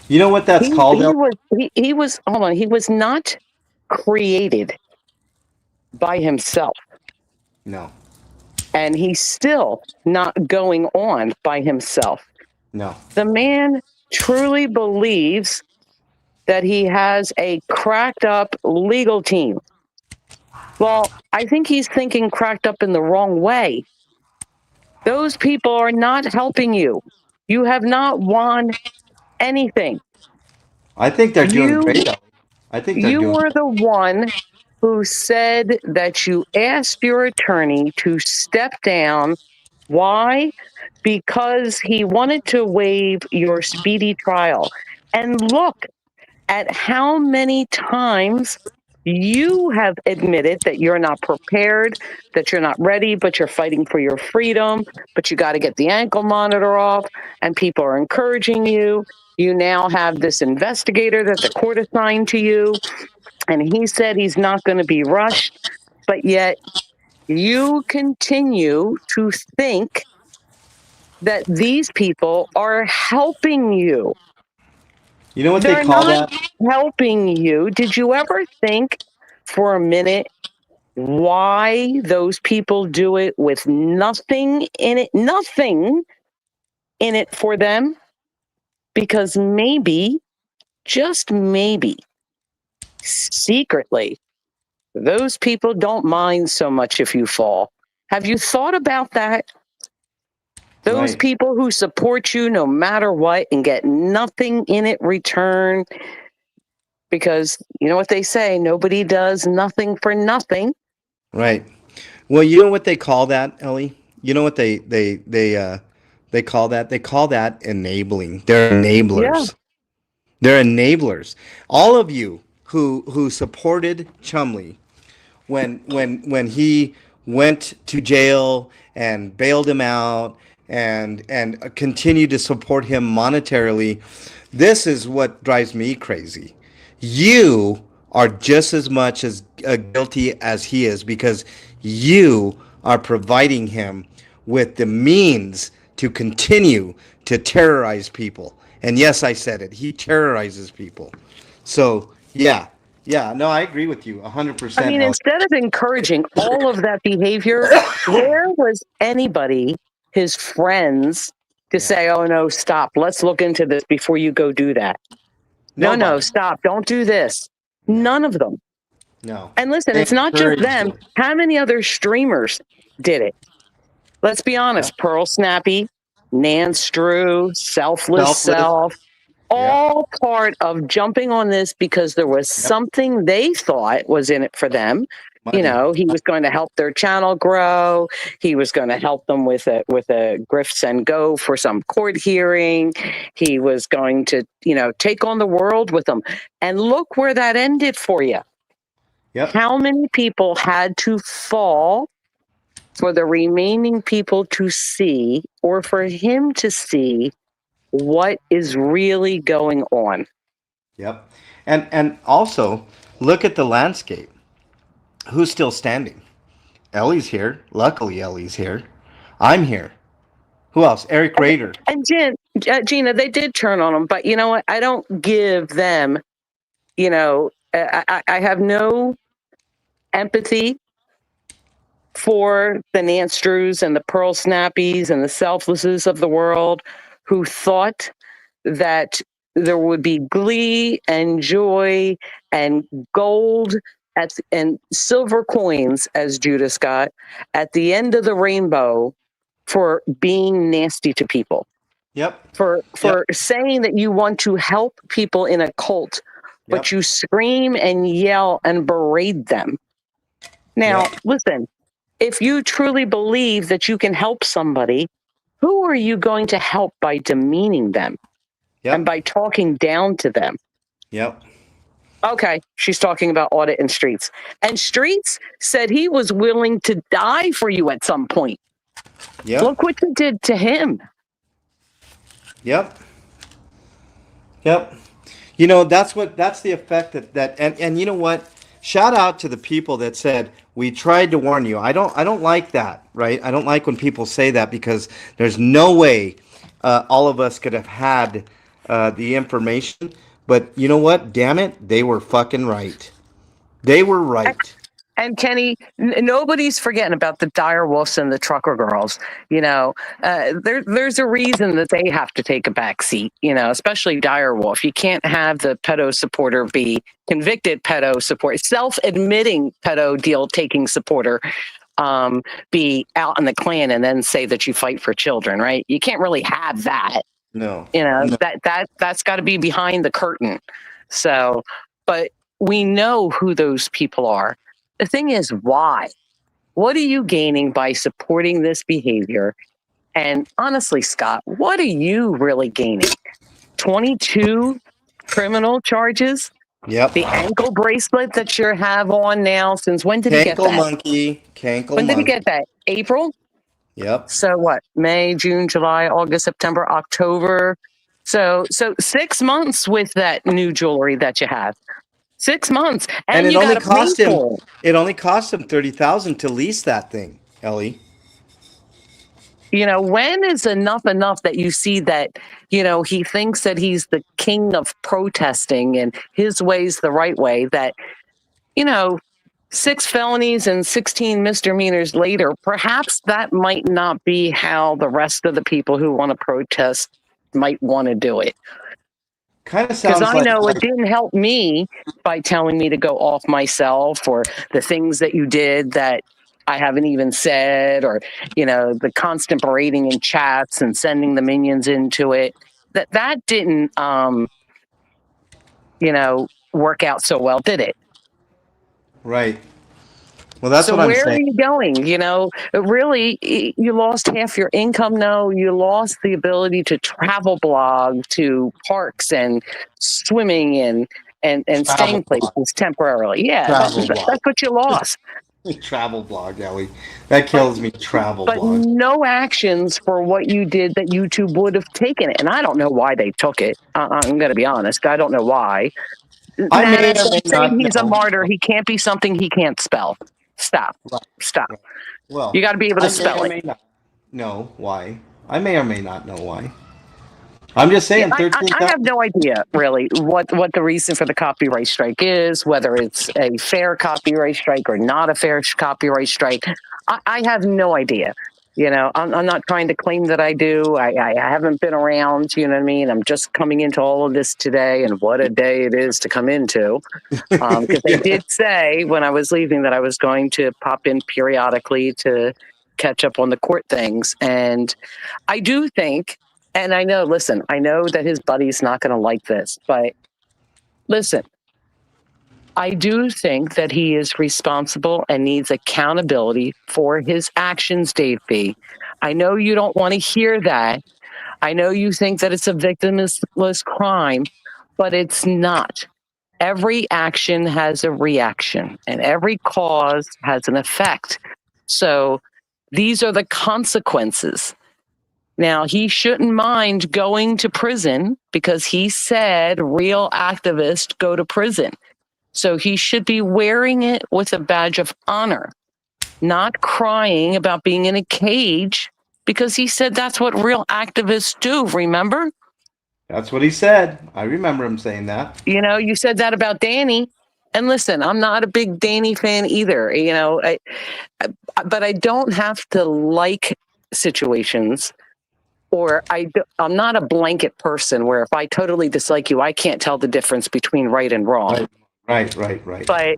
You know what that's called? He was hold on, he was not created by himself. No. And he's still not going on by himself. No. The man truly believes that he has a cracked up legal team. Well, I think he's thinking cracked up in the wrong way. Those people are not helping you. You have not won anything. I think they're doing You great. Ellie. I think they're you doing. were the one who said that you asked your attorney to step down. Why? Because he wanted to waive your speedy trial. And look at how many times you have admitted that you're not prepared, that you're not ready, but you're fighting for your freedom, but you got to get the ankle monitor off, and people are encouraging you. You now have this investigator that the court assigned to you, and he said he's not going to be rushed, but yet you continue to think that these people are helping you. You know what They're they call not that? helping you. Did you ever think for a minute why those people do it with nothing in it? Nothing in it for them? Because maybe, just maybe, secretly, those people don't mind so much if you fall. Have you thought about that? Those Right. people who support you no matter what and get nothing in it return, because you know what they say, nobody does nothing for nothing. Right. Well, you know what they call that, Ellie? You know what they call that? They call that enabling. They're Yeah. enablers. They're enablers. All of you who supported Chumley when he went to jail and bailed him out and continued to support him monetarily, this is what drives me crazy. You are just as much as guilty as he is because you are providing him with the means to continue to terrorize people. And yes, I said it. He terrorizes people. So, yeah, no, I agree with you I 100%, mean, Ellie. instead of encouraging all of that behavior, where was anybody, his friends, to Yeah, say, oh, no, stop, let's look into this before you go do that? No, no, nobody. stop, don't do this. No, None of them. no. And listen, They it's not just encouraged them. him. How many other streamers did it? Let's be Yeah. honest. Pearl Snappy, Nance Drew, Selfless Selfless. Self, Yep. all part of jumping on this because there was Yep. something they thought was in it for them. You Money. know, he was going to help their channel grow. He was going to help them with a Grifts and Go for some court hearing. He was going to, take on the world with them. And look where that ended for you. Yep. How many people had to fall for the remaining people to see, or for him to see, what is really going on? Yep. And also look at the landscape. Who's still standing? Ellie's here. Luckily, Ellie's here. I'm here. Who else? Eric Rader. And Gina, they did turn on him, but you know what? I don't give them, I have no empathy for the Nance Drews and the Pearl Snappies and the Selflesses of the world who thought that there would be glee and joy and gold and silver coins, as Judas got, at the end of the rainbow for being nasty to people, Yep. for Yep. saying that you want to help people in a cult, but Yep. you scream and yell and berate them. Now, Yep. listen, if you truly believe that you can help somebody, who are you going to help by demeaning them and Yep. by talking down to them? Yep. Okay, she's talking about Audit and Streets. And Streets said he was willing to die for you at some point. Yep. Look what you did to him. Yep. Yep. That's the effect and you know what? Shout out to the people that said we tried to warn you. I don't like that, right? I don't like when people say that because there's no way all of us could have had the information. But you know what? Damn it, they were fucking right. They were right. And Kenny, nobody's forgetting about the dire wolves and the trucker girls. There's a reason that they have to take a back seat. Especially dire wolf. You can't have the pedo supporter be convicted pedo support, self-admitting pedo deal taking supporter, be out in the Klan and then say that you fight for children. Right? You can't really have that. No. That's got to be behind the curtain. So, but we know who those people are. The thing is, why? What are you gaining by supporting this behavior? And honestly, Scott, what are you really gaining? 22 criminal charges? Yep. The ankle bracelet that you have on now, since when did he get Cankle that? monkey. When did he get that? April? Yep. So what? May, June, July, August, September, October. So 6 months with that new jewelry that you have. 6 months, And it you only gotta cost pay him. for it. It only cost him $30,000 to lease that thing, Ellie. When is enough that you see that, he thinks that he's the king of protesting and his way's the right way, that, 6 felonies and 16 misdemeanors later, perhaps that might not be how the rest of the people who want to protest might want to do it. Kind of sounds Because I like know it didn't help me by telling me to go off myself, or the things that you did that I haven't even said, or, the constant berating in chats and sending the minions into it. That didn't, work out so well, did it? right. Well, that's So what I'm where are saying. you going? Really, you lost half your income. No, you lost the ability to travel blog to parks and swimming and staying blog. places temporarily. Yeah, Travel blog. that's what you lost. Travel blog, Ellie. That kills me. Travel But blog. no actions for what you did that YouTube would have taken it. And I don't know why they took it. I'm going to be honest. I don't know why. I may or Don't may say not he's a know. martyr. He can't be something he can't spell. Stop. Right. Stop. Right. Well, You got to be able to I may spell or it. may not know why. I may or may not know why. I'm just saying, Yeah, 13. I have no idea really what the reason for the copyright strike is, whether it's a fair copyright strike or not a fair copyright strike. I have no idea. I'm not trying to claim that I do. I haven't been around, you know what I mean? I'm just coming into all of this today, and what a day it is to come into. Because they did say when I was leaving that I was going to pop in periodically to catch up on the court things. And I do think, and I know that his buddy's not going to like this, but listen, I do think that he is responsible and needs accountability for his actions, Dave B. I know you don't want to hear that. I know you think that it's a victimless crime, but it's not. Every action has a reaction, and every cause has an effect. So these are the consequences. Now, he shouldn't mind going to prison because he said real activists go to prison. So he should be wearing it with a badge of honor, not crying about being in a cage, because he said that's what real activists do, remember? That's what he said. I remember him saying that. You said that about Danny. And listen, I'm not a big Danny fan either, but I don't have to like situations, or I'm not a blanket person where if I totally dislike you, I can't tell the difference between right and wrong. Right. But,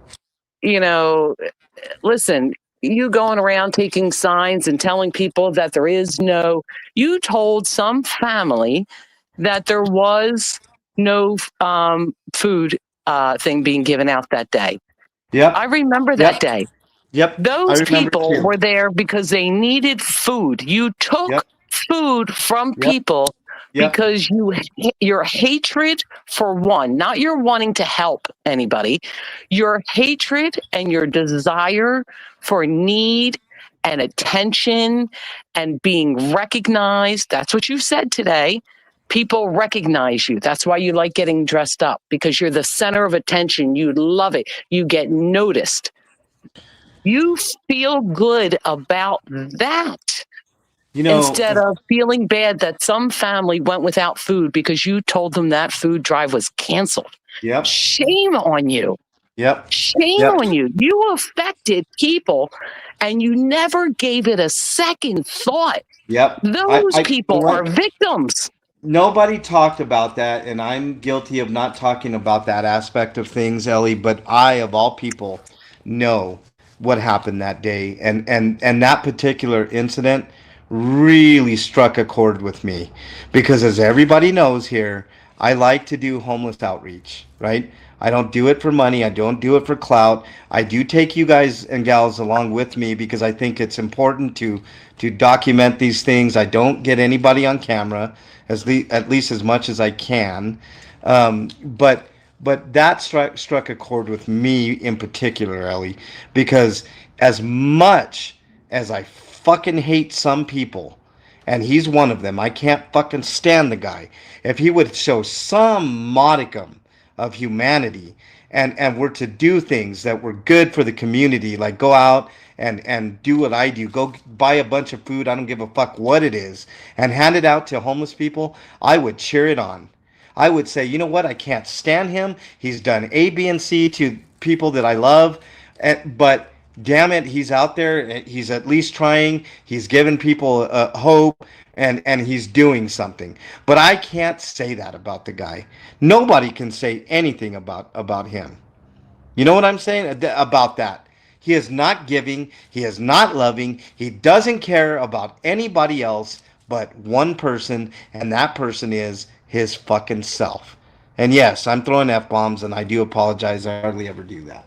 listen, you going around taking signs and telling people that you told some family that there was no food thing being given out that day. Yep. I remember that day. Yep. Those people were there because they needed food. You took food from people because your hatred for one, not your wanting to help anybody, your hatred and your desire for need and attention and being recognized. That's what you said today. People recognize you. That's why you like getting dressed up, because you're the center of attention. You love it. You get noticed. You feel good about that. Instead of feeling bad that some family went without food because you told them that food drive was canceled. Yep. Shame on you. Yep. Shame Yep. on you. You affected people and you never gave it a second thought. Yep. Those You know people are what? victims. Nobody talked about that, and I'm guilty of not talking about that aspect of things, Ellie. But I, of all people, know what happened that day, and that particular incident really struck a chord with me, because as everybody knows here, I like to do homeless outreach, right? I don't do it for money. I don't do it for clout. I do take you guys and gals along with me because I think it's important to document these things. I don't get anybody on camera, at least as much as I can. But that struck a chord with me in particular, Ellie, because as much as I fucking hate some people, and he's one of them. I can't fucking stand the guy. If he would show some modicum of humanity and were to do things that were good for the community, like go out and do what I do, go buy a bunch of food, I don't give a fuck what it is, and hand it out to homeless people, I would cheer it on. I would say, you know what, I can't stand him. He's done A, B, and C to people that I love, but damn it, he's out there. He's at least trying. He's giving people hope, and he's doing something. But I can't say that about the guy. Nobody can say anything about him. You know what I'm saying about that? He is not giving. He is not loving. He doesn't care about anybody else but one person, and that person is his fucking self. And yes, I'm throwing F bombs, and I do apologize. I hardly ever do that.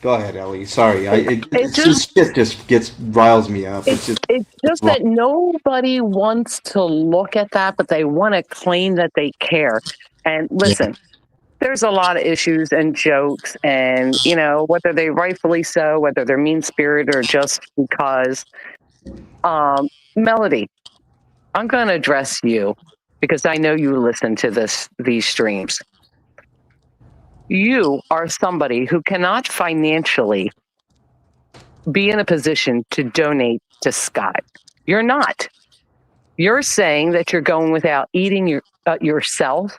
Go ahead, Ellie. Sorry, It it's just just shit just gets riles me up. it, it's It's just wrong. that nobody wants to look at that, but they want to claim that they care. And Yeah. listen, there's a lot of issues and jokes, and whether they rightfully so, whether they're mean spirited or just because. Melody, I'm going to address you because I know you listen to these streams. You are somebody who cannot financially be in a position to donate to Scott. You're not. You're saying that you're going without eating yourself,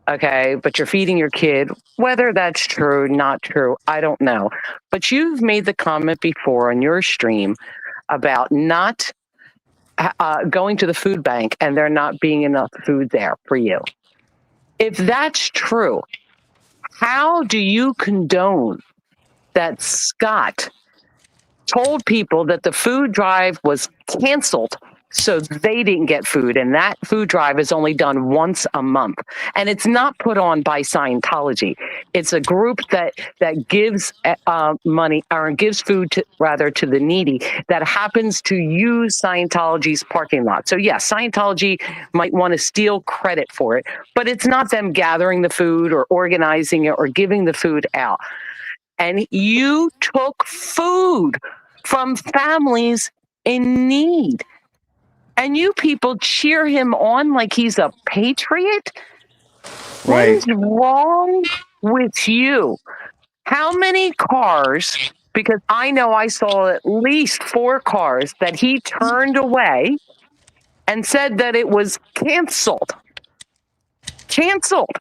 okay, but you're feeding your kid. Whether that's true, not true, I don't know. But you've made the comment before on your stream about not going to the food bank and there not being enough food there for you. If that's true, how do you condone that Scott told people that the food drive was canceled so they didn't get food, and that food drive is only done once a month, and it's not put on by Scientology? It's a group that gives money, or gives food to the needy, that happens to use Scientology's parking lot. So yes, Scientology might want to steal credit for it, but it's not them gathering the food or organizing it or giving the food out. And you took food from families in need. And you people cheer him on like he's a patriot? What Right. is wrong with you? How many cars, because I know I saw at least 4 cars that he turned away and said that it was canceled. Canceled.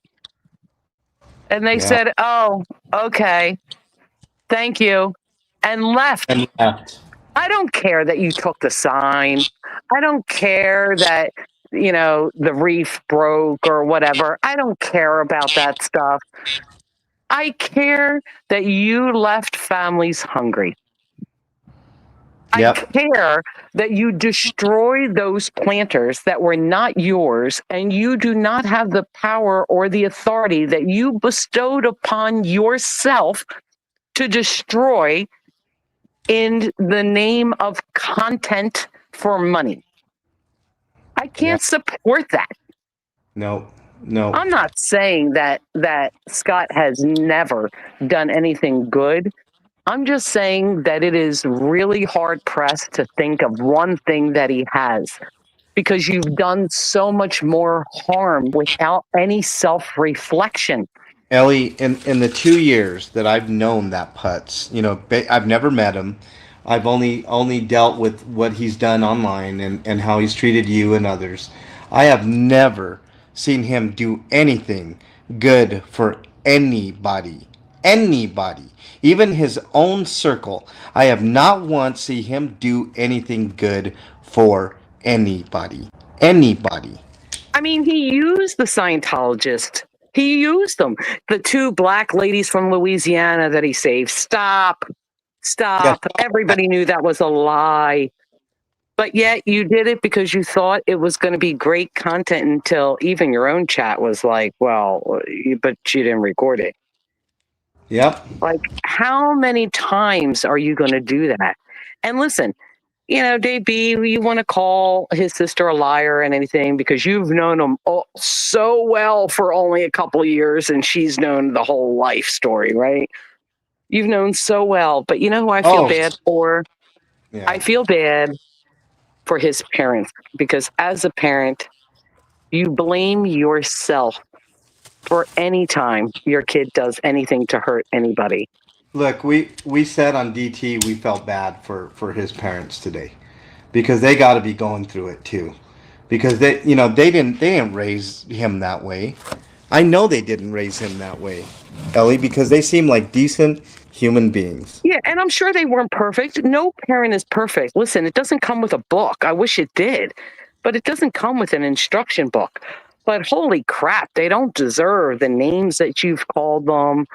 And they said, oh, okay, thank you, and left. And left. I don't care that you took the sign. I don't care that, the reef broke or whatever. I don't care about that stuff. I care that you left families hungry. Yep. I care that you destroyed those planters that were not yours, and you do not have the power or the authority that you bestowed upon yourself to destroy in the name of content for money. I can't support that. No. I'm not saying that Scott has never done anything good. I'm just saying that it is really hard pressed to think of one thing that he has, because you've done so much more harm without any self-reflection. Ellie, in the 2 years that I've known that Putz, I've never met him. I've only dealt with what he's done online and how he's treated you and others. I have never seen him do anything good for anybody. Anybody. Even his own circle. I have not once seen him do anything good for anybody. Anybody. I mean, he used the Scientologist. He used them. The two black ladies from Louisiana that he saved. Stop. Yes. Stop. Everybody knew that was a lie. But yet you did it because you thought it was going to be great content until even your own chat was like, well, but you didn't record it. Yep. Like, how many times are you going to do that? And listen, Dave B, you want to call his sister a liar and anything because you've known him so well for only a couple of years and she's known the whole life story, right? You've known so well. But you know who I feel bad for? Yeah. I feel bad for his parents because as a parent, you blame yourself for any time your kid does anything to hurt anybody. Look, we said on DT we felt bad for his parents today because they got to be going through it too. Because they didn't raise him that way. I know they didn't raise him that way, Ellie, because they seem like decent human beings. Yeah, and I'm sure they weren't perfect. No parent is perfect. Listen, it doesn't come with a book. I wish it did, but it doesn't come with an instruction book. But holy crap, they don't deserve the names that you've called them,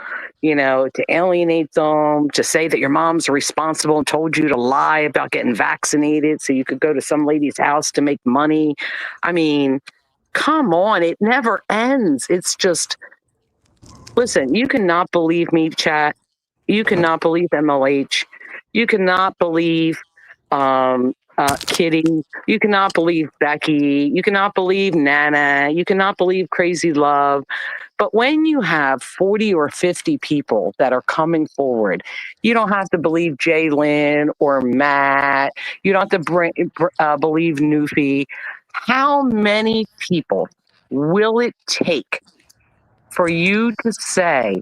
to alienate them, to say that your mom's responsible and told you to lie about getting vaccinated so you could go to some lady's house to make money. I mean, come on, it never ends. It's just, listen, you cannot believe me, chat. You cannot believe MLH. You cannot believe Kitty. You cannot believe Becky. You cannot believe Nana. You cannot believe Crazy Love. But when you have 40 or 50 people that are coming forward, you don't have to believe Jalen or Matt. You don't have to believe Newfie. How many people will it take for you to say,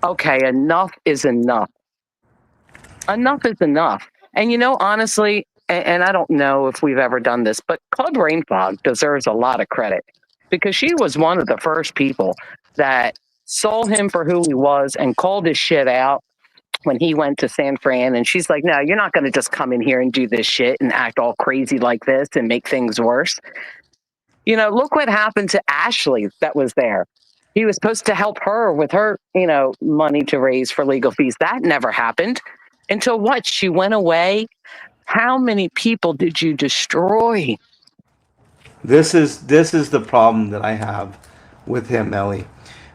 okay, enough is enough? Enough is enough. And honestly, and I don't know if we've ever done this, but Club Rain Fog deserves a lot of credit because she was one of the first people that saw him for who he was and called his shit out when he went to San Fran. And she's like, no, you're not going to just come in here and do this shit and act all crazy like this and make things worse. Look what happened to Ashley that was there. He was supposed to help her with her, money to raise for legal fees. That never happened until what? She went away. How many people did you destroy? This is the problem that I have with him, Ellie.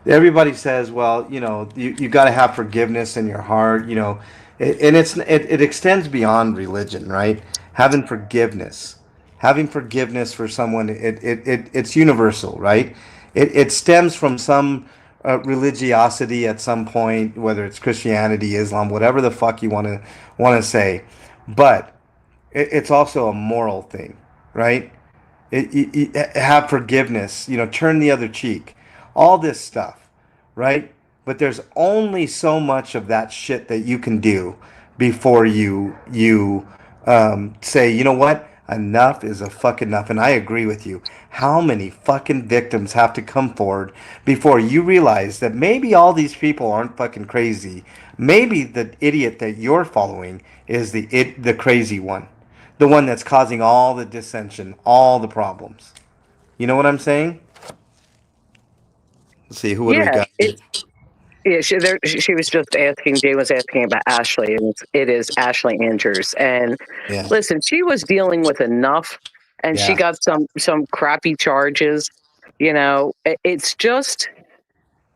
Everybody says, well, you got to have forgiveness in your heart, and it extends beyond religion, right? Having forgiveness for someone, it's universal, right? It stems from some religiosity at some point, whether it's Christianity, Islam, whatever the fuck you want to say, but it's also a moral thing, right? Have forgiveness, turn the other cheek, all this stuff, right? But there's only so much of that shit that you can do before you say, you know what, enough is a fuck enough. And I agree with you. How many fucking victims have to come forward before you realize that maybe all these people aren't fucking crazy? Maybe the idiot that you're following is the crazy one, the one that's causing all the dissension, all the problems. You know what I'm saying? Let's see, what do we got? She was just asking, Jay was asking about Ashley, and it is Ashley Andrews. And Yeah. listen, she was dealing with enough, and she got some crappy charges. It's just,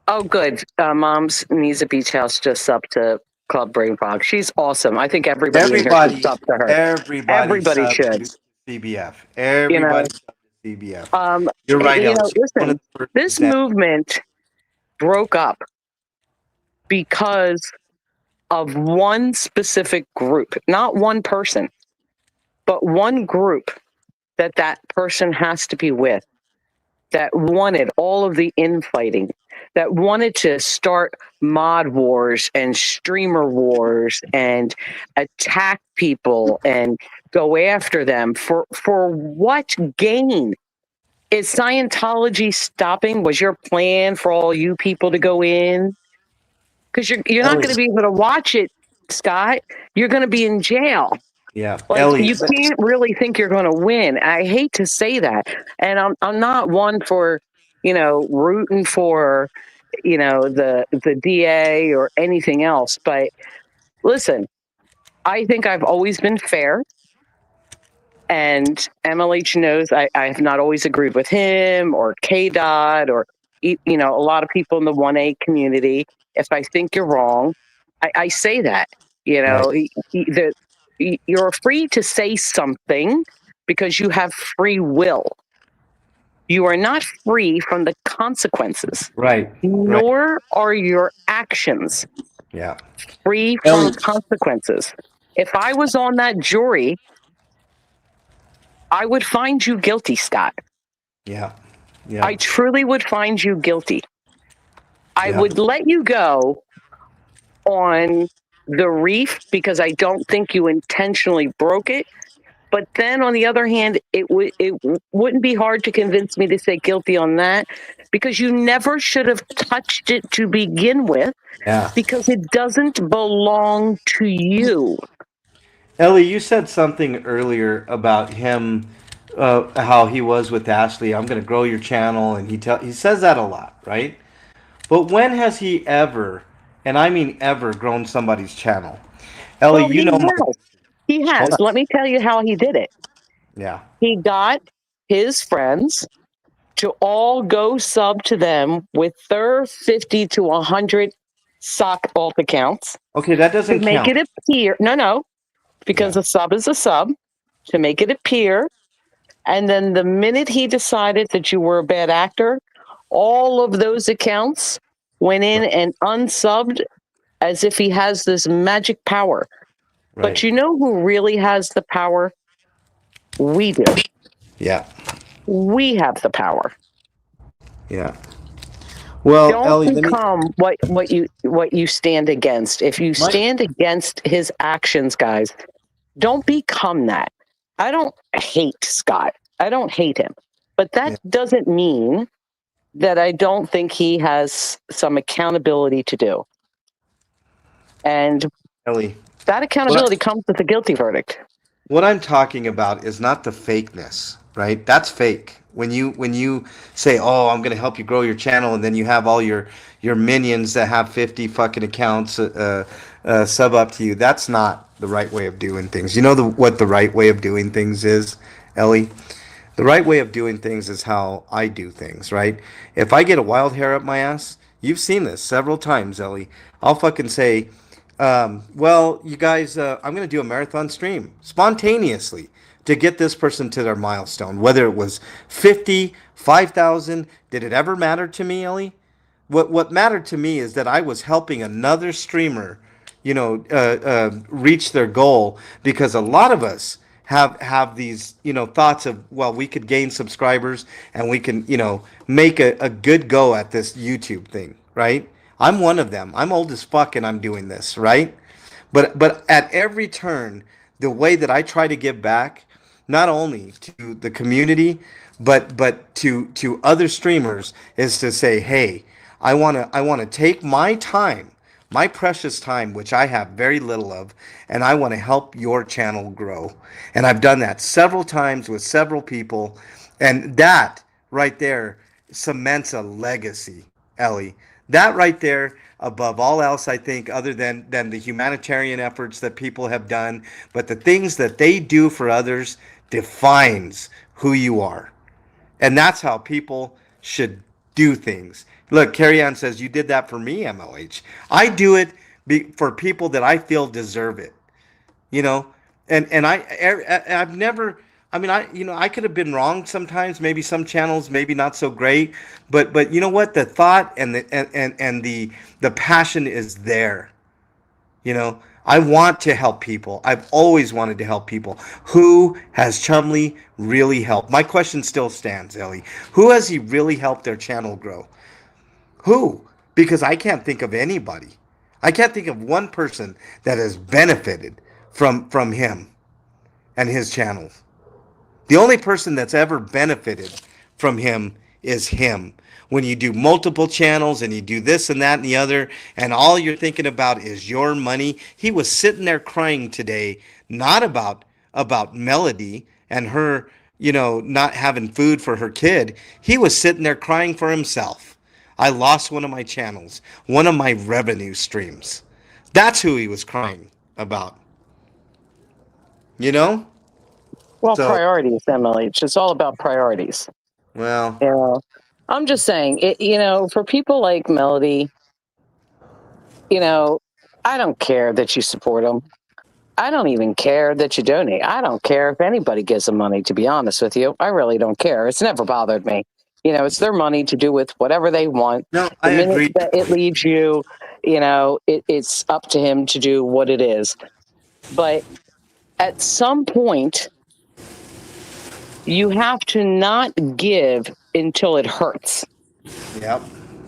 oh, good. Mom's needs a beach house just up to Club Brain Fog. She's awesome. I think everybody in here should sub to her. Everybody should. CBF. Everybody sub to CBF. You're right, listen, this movement broke up because of one specific group, not one person, but one group that person has to be with, that wanted all of the infighting, that wanted to start mod wars and streamer wars and attack people and go after them for what gain? is Scientology stopping? Was your plan for all you people to go in? Because you're not going to be able to watch it, Scott. You're going to be in jail. Yeah, Like, Ellie. you can't really think you're going to win. I hate to say that, and I'm not one for, rooting for, the DA or anything else. But listen, I think I've always been fair, and MLH knows I have not always agreed with him or KDOT or a lot of people in the 1A community. If I think you're wrong, I say that. Right. You're free to say something because you have free will. You are not free from the consequences, Right. nor are your actions Yeah. free from consequences. If I was on that jury, I would find you guilty, Scott. Yeah. Yeah. I truly would find you guilty. I Yeah. would let you go on the reef because I don't think you intentionally broke it. But then on the other hand, it wouldn't be hard to convince me to say guilty on that because you never should have touched it to begin with. Yeah. Because it doesn't belong to you. Ellie, you said something earlier about him, how he was with Ashley. I'm going to grow your channel, and he says that a lot, right? But when has he ever, and I mean ever, grown somebody's channel? Ellie, Well, you know my. He has. Let me tell you how he did it. Yeah. He got his friends to all go sub to them with their 50 to 100 sock alt accounts. Okay, that doesn't to make count. it appear. No, because a sub is a sub. To make it appear. And then the minute he decided that you were a bad actor, all of those accounts went in and unsubbed as if he has this magic power. Right. But you know who really has the power? We do. Yeah. We have the power. Yeah. Well, don't Ellie, become what you stand against. If you stand against his actions, guys, don't become that. I don't hate Scott. I don't hate him. But that doesn't mean that I don't think he has some accountability to do. And Ellie, that accountability comes with a guilty verdict. What I'm talking about is not the fakeness, right? That's fake. When you say, "Oh, I'm going to help you grow your channel," and then you have all your minions that have 50 fucking accounts sub up to you, that's not the right way of doing things. You know what the right way of doing things is, Ellie? The right way of doing things is how I do things, right? If I get a wild hair up my ass, you've seen this several times, Ellie. I'll fucking say, well, you guys, I'm going to do a marathon stream spontaneously to get this person to their milestone. Whether it was 50, 5,000, did it ever matter to me, Ellie? What mattered to me is that I was helping another streamer, reach their goal, because a lot of us have these, thoughts of, well, we could gain subscribers and we can, make a good go at this YouTube thing, right? I'm one of them. I'm old as fuck and I'm doing this, right? But at every turn, the way that I try to give back, not only to the community, but to other streamers, is to say, hey, I wanna take my time, my precious time, which I have very little of, and I want to help your channel grow. And I've done that several times with several people, and that right there cements a legacy, Ellie. That right there, above all else, I think, other than the humanitarian efforts that people have done, but the things that they do for others defines who you are. And that's how people should do things. Look, Carrie Ann says, you did that for me, MLH. I do it for people that I feel deserve it. And I've never, I could have been wrong sometimes, maybe some channels, maybe not so great, but you know what? The thought and the passion is there. I want to help people. I've always wanted to help people. Who has Chumley really helped? My question still stands, Ellie. Who has he really helped their channel grow? Who? Because I can't think of anybody. I can't think of one person that has benefited from him and his channel. The only person that's ever benefited from him is him. When you do multiple channels and you do this and that and the other, and all you're thinking about is your money. He was sitting there crying today, not about Melody and her, not having food for her kid. He was sitting there crying for himself. I lost one of my channels, one of my revenue streams. That's who he was crying about. You know? Well, So, priorities, Emily. It's just all about priorities. well, You know, I'm just saying, for people like Melody, I don't care that you support them. I don't even care that you donate. I don't care if anybody gives them money, to be honest with you. I really don't care. It's never bothered me. It's their money to do with whatever they want. no, The I minute agree. that it leaves you, it's up to him to do what it is. But at some point, you have to not give until it hurts. Yep.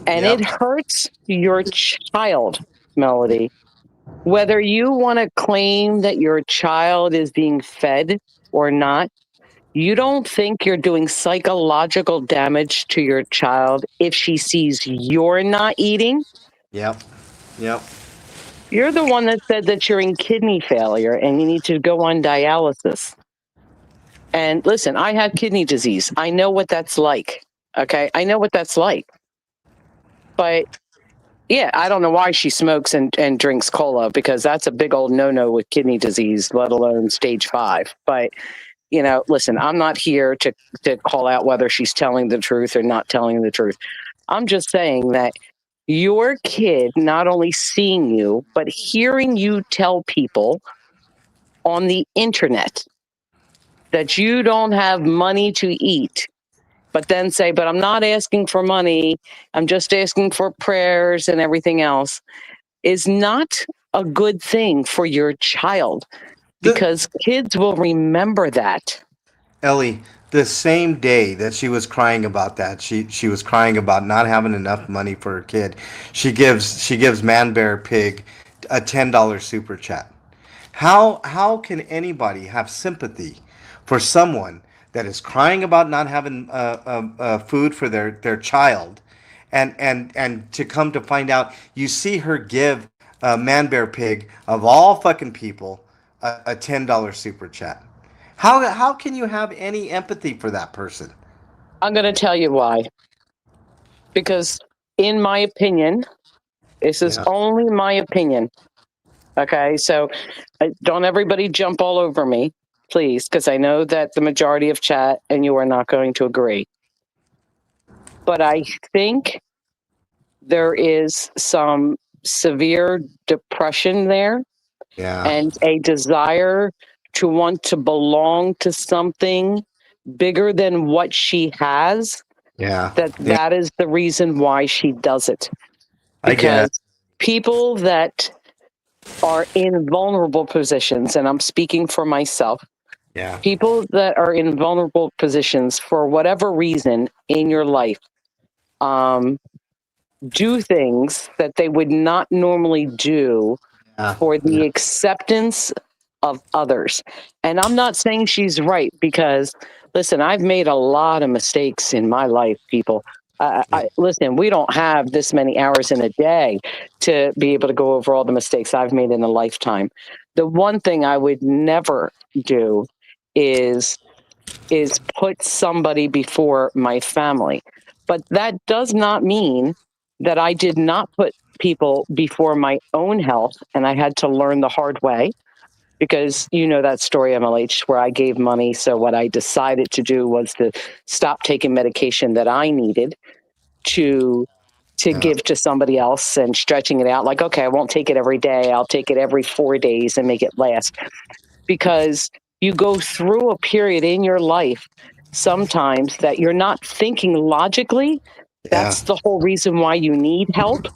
And Yep. it hurts your child, Melody. Whether you want to claim that your child is being fed or not, you don't think you're doing psychological damage to your child if she sees you're not eating? Yep. Yep. You're the one that said that you're in kidney failure and you need to go on dialysis. And listen, I have kidney disease. I know what that's like. Okay. I know what that's like. But yeah, I don't know why she smokes and drinks cola, because that's a big old no-no with kidney disease, let alone stage 5. But, listen, I'm not here to call out whether she's telling the truth or not telling the truth. I'm just saying that your kid not only seeing you, but hearing you tell people on the internet that you don't have money to eat, but then say, but I'm not asking for money, I'm just asking for prayers and everything else, is not a good thing for your child, because kids will remember that. Ellie, the same day that she was crying about that, she was crying about not having enough money for her kid. She gives Man Bear Pig a $10 super chat. How can anybody have sympathy for someone that is crying about not having food for their child, and to come to find out, you see her give Man Bear Pig, of all fucking people, a $10 super chat? How can you have any empathy for that person? I'm going to tell you why. Because in my opinion, this is only my opinion. Okay, so don't everybody jump all over me, please, because I know that the majority of chat and you are not going to agree. But I think there is some severe depression there, and a desire to want to belong to something bigger than what she has. That is the reason why she does it. Because people that are in vulnerable positions, and I'm speaking for myself, people that are in vulnerable positions for whatever reason in your life, do things that they would not normally do for the acceptance of others. And I'm not saying she's right, because listen, I've made a lot of mistakes in my life, people. Listen, we don't have this many hours in a day to be able to go over all the mistakes I've made in a lifetime. The one thing I would never do is put somebody before my family. But that does not mean that I did not put people before my own health, and I had to learn the hard way. Because you know that story, MLH, where I gave money. So what I decided to do was to stop taking medication that I needed to give to somebody else, and stretching it out. Like, okay, I won't take it every day. I'll take it every 4 days and make it last. Because you go through a period in your life sometimes that you're not thinking logically. That's the whole reason why you need help.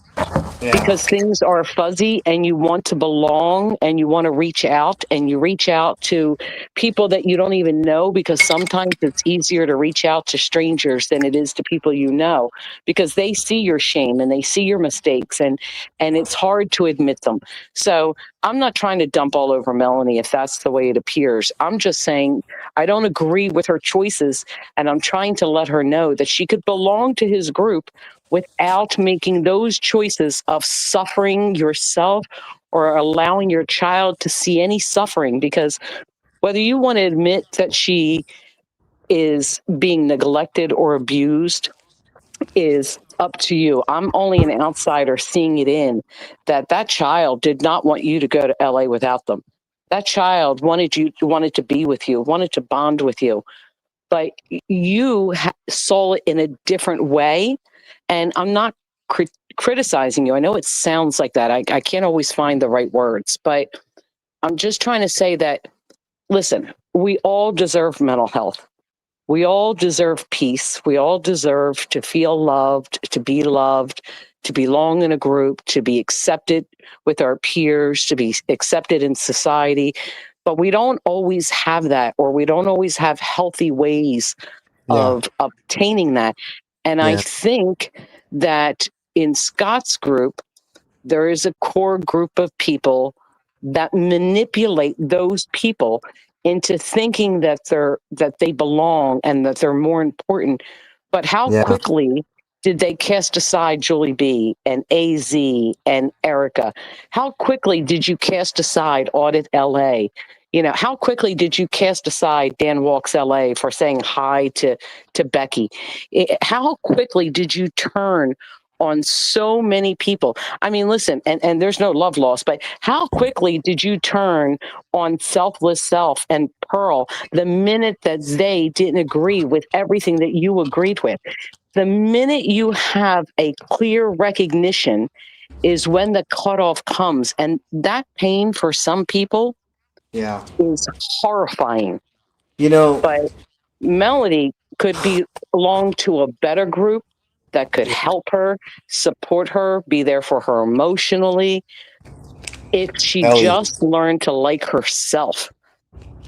because things are fuzzy and you want to belong and you want to reach out, and you reach out to people that you don't even know, because sometimes it's easier to reach out to strangers than it is to people you know, because they see your shame and they see your mistakes, and it's hard to admit them. So I'm not trying to dump all over Melanie if that's the way it appears. I'm just saying I don't agree with her choices, and I'm trying to let her know that she could belong to his group without making those choices of suffering yourself or allowing your child to see any suffering. Because whether you want to admit that she is being neglected or abused is up to you. I'm only an outsider seeing it in that child did not want you to go to LA without them. That child wanted to be with you, wanted to bond with you, but you saw it in a different way. And I'm not criticizing you. I know it sounds like that. I can't always find the right words, but I'm just trying to say that, listen, we all deserve mental health. We all deserve peace. We all deserve to feel loved, to belong in a group, to be accepted with our peers, to be accepted in society. But we don't always have that, or we don't always have healthy ways Yeah. of obtaining that. And I Yeah. think that in Scott's group, there is a core group of people that manipulate those people into thinking that they belong and that they're more important. But how Yeah. quickly did they cast aside Julie B and AZ and Erica? How quickly did you cast aside Audit LA? You know, how quickly did you cast aside Dan Walks LA for saying hi to Becky? How quickly did you turn on so many people? I mean, listen, and there's no love lost, but how quickly did you turn on Selfless Self and Pearl the minute that they didn't agree with everything that you agreed with? The minute you have a clear recognition is when the cutoff comes. And that pain for some people Yeah. is horrifying. You know, But Melody could belong to a better group that could help her, support her, be there for her emotionally, if she Ellie, just learned to like herself.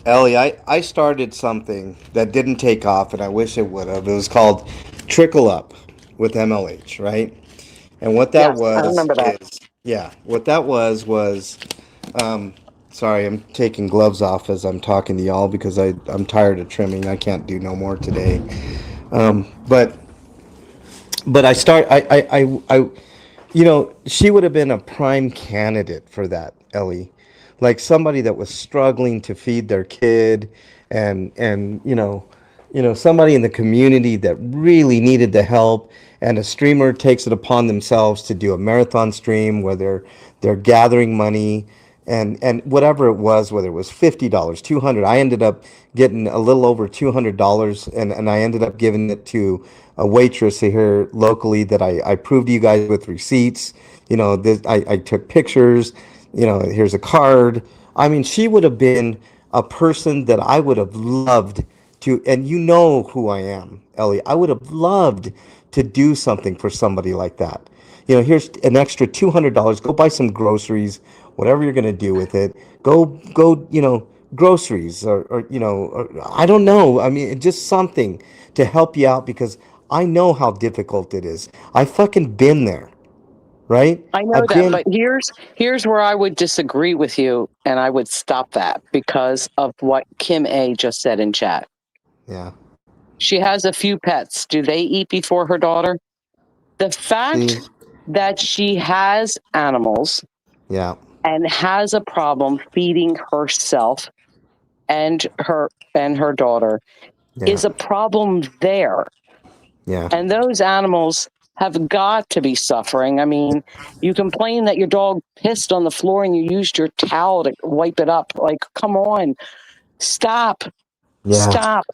Ellie, I started something that didn't take off, and I wish it would have. It was called Trickle Up with MLH, right? And what that Yes, I was remember that. is, yeah, what that was, um, sorry, I'm taking gloves off as I'm talking to y'all because I'm tired of trimming. I can't do no more today. But you know, she would have been a prime candidate for that, Ellie. Like somebody that was struggling to feed their kid, and somebody in the community that really needed the help. And a streamer takes it upon themselves to do a marathon stream where they're gathering money, and whatever it was, whether it was $50, 200. I ended up getting a little over $200, and I ended up giving it to a waitress here locally that I proved to you guys with receipts. You know, I took pictures. You know, here's a card. I mean, she would have been a person that I would have loved to, and you know who I am, Ellie. I would have loved to do something for somebody like that. You know, here's an extra $200. Go buy some groceries, whatever you're gonna do with it. Go, groceries, or I don't know. I mean, just something to help you out because I know how difficult it is. I fucking been there, right? I know I've that, been, but here's where I would disagree with you, and I would stop that because of what Kim A just said in chat. yeah. She has a few pets. Do they eat before her daughter? The See, fact that she has animals yeah, and has a problem feeding herself and her daughter yeah, is a problem there. yeah, And those animals have got to be suffering. I mean, you complain that your dog pissed on the floor and you used your towel to wipe it up. Like, come on, stop, yeah, stop.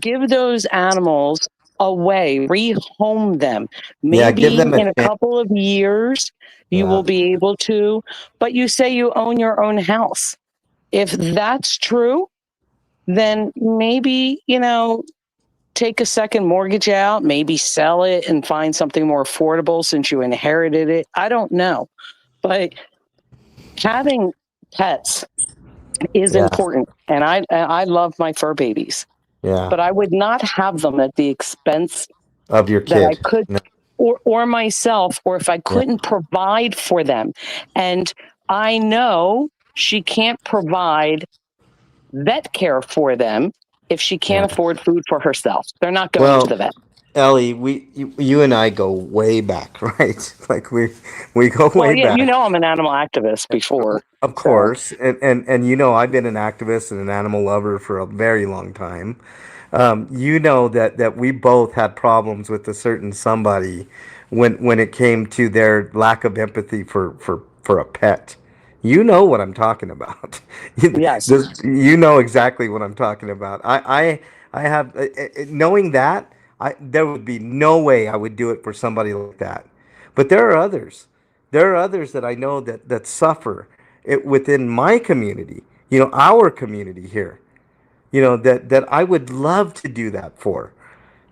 Give those animals away, rehome them. yeah. Give Maybe them a in a chance. couple of years, you Yeah, will be able to, but you say you own your own house. If that's true, then maybe, take a second mortgage out, maybe sell it and find something more affordable since you inherited it. I don't know. But having pets is Yeah. important. And I love my fur babies, Yeah. but I would not have them at the expense Of your that I kid. could, No. or myself, or if I couldn't provide for them. And I know she can't provide vet care for them if she can't Yeah. afford food for herself. They're not going to Well, the vet. Ellie, you and I go way back, right? Like we go Well, way yeah, back. I'm an animal activist before. Of So, course, and I've been an activist and an animal lover for a very long time. That we both had problems with a certain somebody when it came to their lack of empathy for a pet. You know what I'm talking about. yes. You know exactly what I'm talking about. I have knowing that there would be no way I would do it for somebody like that. But there are others. There are others that I know that suffer it within my community. Our community here, that I would love to do that for.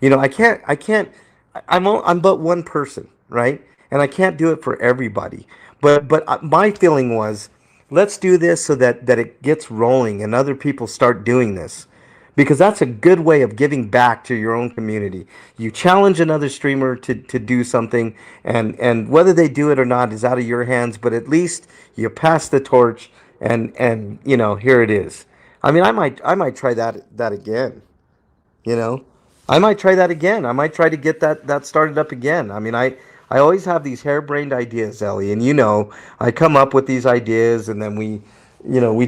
I'm but one person, right? And I can't do it for everybody. But my feeling was, let's do this so that it gets rolling and other people start doing this. Because that's a good way of giving back to your own community. You challenge another streamer to do something, and whether they do it or not is out of your hands, but at least you pass the torch, and here it is. I mean, I might try that again. You know, I might try that again. I might try to get that started up again. I mean, I always have these harebrained ideas, Ellie, and I come up with these ideas, and then we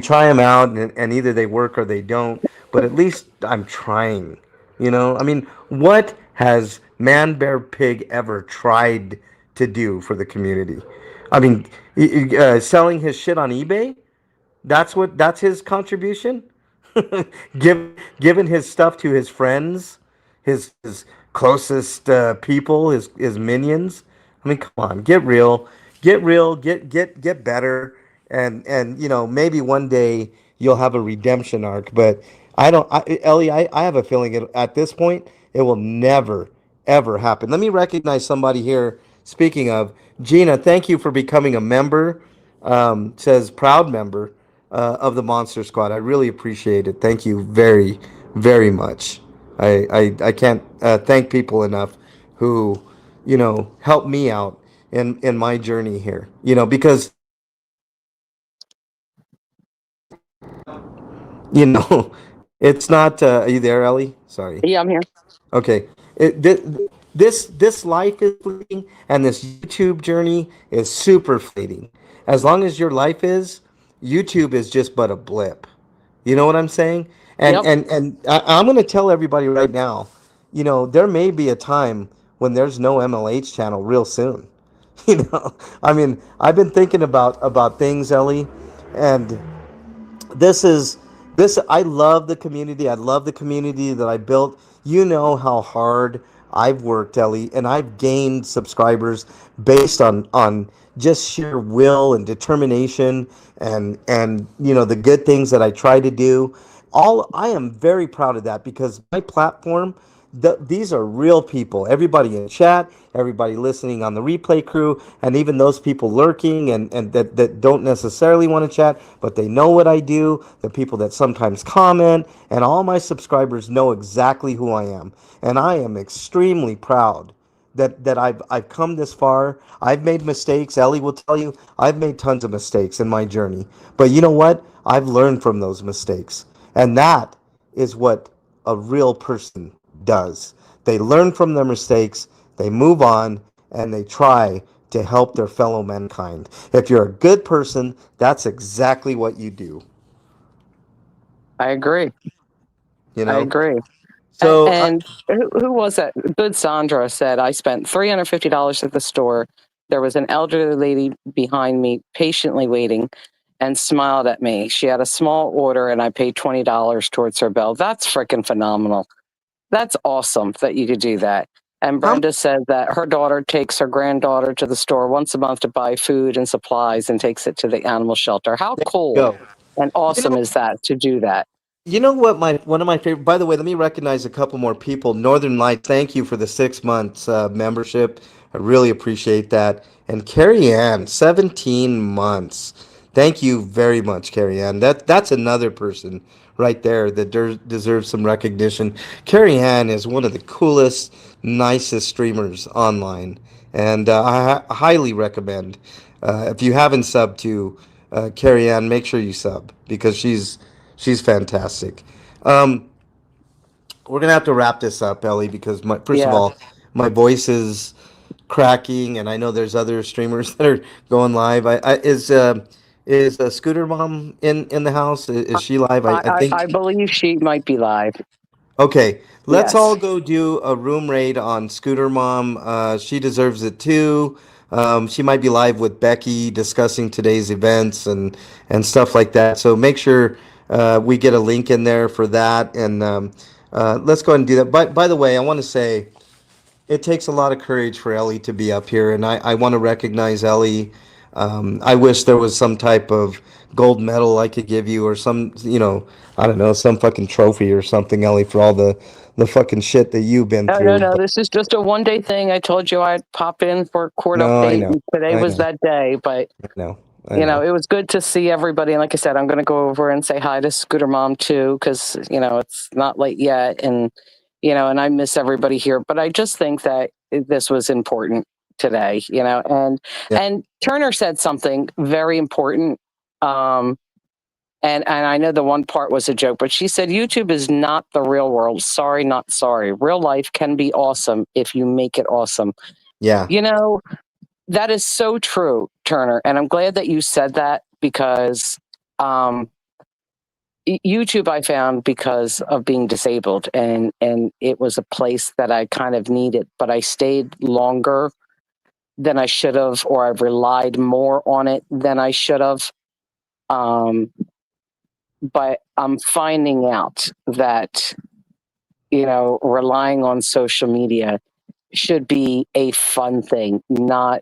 try them out, and either they work or they don't. But at least I'm trying. I mean, what has Man Bear Pig ever tried to do for the community? I mean, selling his shit on eBay. That's his contribution. Giving his stuff to his friends, his closest people, his minions. I mean, come on, get real, get better, and maybe one day you'll have a redemption arc. But Ellie, I have a feeling at this point it will never ever happen. Let me recognize somebody here. Speaking of Gina, thank you for becoming a member. Says proud member of the Monster Squad. I really appreciate it. Thank you very, very much. I can't thank people enough who, help me out in my journey here. Because, it's not, are you there, Ellie? Sorry. Yeah, I'm here. Okay. This life is fleeting, and this YouTube journey is super fleeting. As long as your life is, YouTube is just but a blip. You know what I'm saying? And Yep. I'm going to tell everybody right now, there may be a time when there's no MLH channel real soon. I mean, I've been thinking about things, Ellie, and this is this I love the community. I love the community that I built. You know how hard I've worked, Ellie, and I've gained subscribers based on just sheer will and determination, and the good things that I try to do. All I am very proud of that, because my platform, these are real people. Everybody in chat, everybody listening on the replay crew, and even those people lurking and that don't necessarily want to chat, but they know what I do, the people that sometimes comment, and all my subscribers know exactly who I am. And I am extremely proud that I've come this far. I've made mistakes. Ellie will tell you I've made tons of mistakes in my journey. But you know what? I've learned from those mistakes. And that is what a real person does. They learn from their mistakes, they move on, and they try to help their fellow mankind. If you're a good person, that's exactly what you do. I agree. You I know? agree. So, And who was that? Good Sandra said, I spent $350 at the store. There was an elderly lady behind me patiently waiting and smiled at me. She had a small order and I paid $20 towards her bill. That's freaking phenomenal. That's awesome that you could do that. And Brenda said that her daughter takes her granddaughter to the store once a month to buy food and supplies and takes it to the animal shelter. How cool go. and awesome is that to do that? You know what? My one of my favorite. By the way, let me recognize a couple more people. Northern Lights, thank you for the 6 months membership. I really appreciate that. And Carrie Ann, 17 months. Thank you very much, Carrie Ann. That's another person right there that deserves some recognition. Carrie Ann is one of the coolest, nicest streamers online, and I highly recommend. If you haven't subbed to Carrie Ann, make sure you sub because she's fantastic. Um, we're gonna have to wrap this up, Ellie, because first of Yeah. all, my voice is cracking, and I know there's other streamers that are going live. Is Scooter Mom in the house? Is she live? I I think. believe she might be live. Okay, let's all Yes. go do a room raid on Scooter Mom. She deserves it too. She might be live with Becky discussing today's events and stuff like that. So make sure we get a link in there for that, and let's go ahead and do that. By the way, I want to say it takes a lot of courage for Ellie to be up here, and I want to recognize Ellie. I wish there was some type of gold medal I could give you, or some, I don't know, some fucking trophy or something, Ellie, for all the fucking shit that you've been No, no, through. no. But This is just a 1 day thing. I told you I'd pop in for a court no, I update, know, and today I was know, that day. But I know, I know. it was good to see everybody. And like I said, I'm going to go over and say hi to Scooter Mom too, because it's not late yet, and and I miss everybody here. But I just think that this was important today. Yeah, And Turner said something very important. And I know the one part was a joke, but she said YouTube is not the real world. Sorry, not sorry. Real life can be awesome if you make it awesome. yeah, You know, that is so true, Turner. And I'm glad that you said that because um, YouTube I found because of being disabled, and it was a place that I kind of needed, but I stayed longer than I should have, or I've relied more on it than I should have. Um, but I'm finding out that relying on social media should be a fun thing, not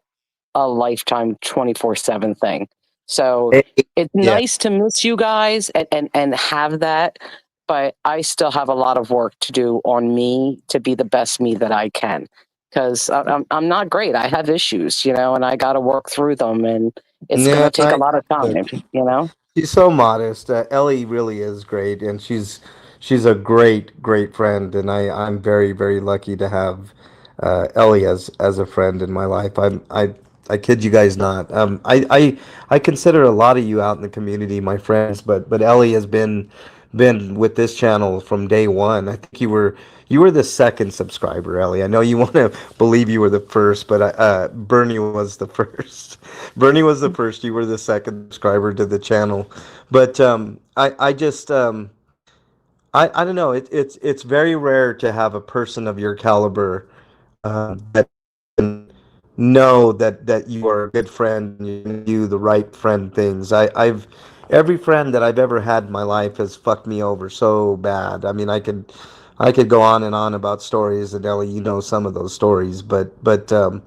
a lifetime 24/7 thing. So Eh, it's yeah. nice to miss you guys and have that, but I still have a lot of work to do on me to be the best me that I can. Because I'm not great. I have issues, and I got to work through them, and it's going Yeah, to take a lot of time, look, you know? she's so modest. Ellie really is great, and she's a great friend, and I'm very very lucky to have Ellie as a friend in my life. I kid you guys not. I consider a lot of you out in the community my friends, but Ellie has been with this channel from day one. I think you were the second subscriber, Ellie. I know you want to believe you were the first, but Bernie was the first. Bernie was the first. You were the second subscriber to the channel. But I just I don't know. It's very rare to have a person of your caliber that can know that you are a good friend and you do the right friend things. I've every friend that I've ever had in my life has fucked me over so bad. I mean, I could go on and on about stories, and Ellie, you know some of those stories, but um,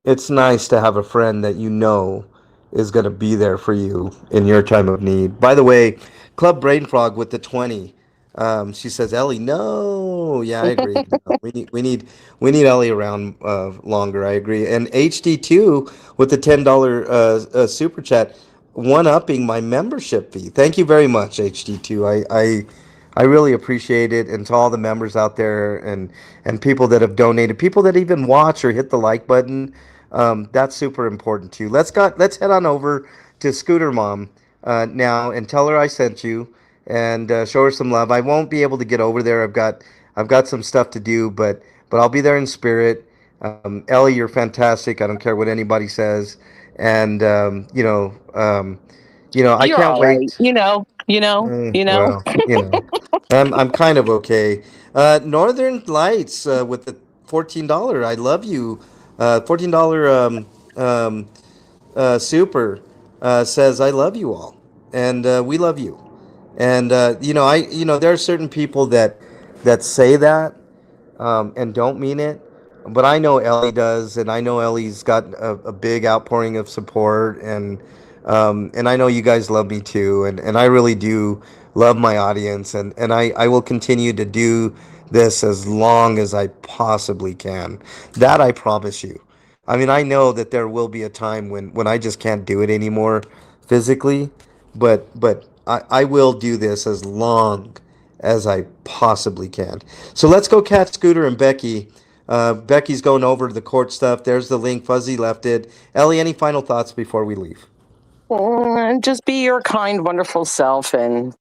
it's nice to have a friend that you know is going to be there for you in your time of need. By the way, Club Brain Frog with the 20. She says, Ellie, no. Yeah, I agree. No, we need Ellie around longer. I agree. And HD2 with the $10 super chat, one upping my membership fee. Thank you very much, HD2. I really appreciate it, and to all the members out there and people that have donated, people that even watch or hit the like button. That's super important too. Let's head on over to Scooter Mom now and tell her I sent you and show her some love. I won't be able to get over there. I've got some stuff to do, but I'll be there in spirit. Ellie, you're fantastic. I don't care what anybody says, and I You're can't all right. wait. You know. Well, I'm kind of okay. Northern Lights with the $14. I love you. $14 um, super says I love you all, and we love you. And there are certain people that say that and don't mean it. But I know Ellie does, and I know Ellie's got a big outpouring of support, and I know you guys love me too, and I really do love my audience, and I will continue to do this as long as I possibly can. That I promise you. I mean, I know that there will be a time when I just can't do it anymore physically, but I will do this as long as I possibly can. So let's go catch Scooter and Becky. Becky's going over the court stuff. There's the link. Fuzzy left it. Ellie, any final thoughts before we leave? And just be your kind, wonderful self, and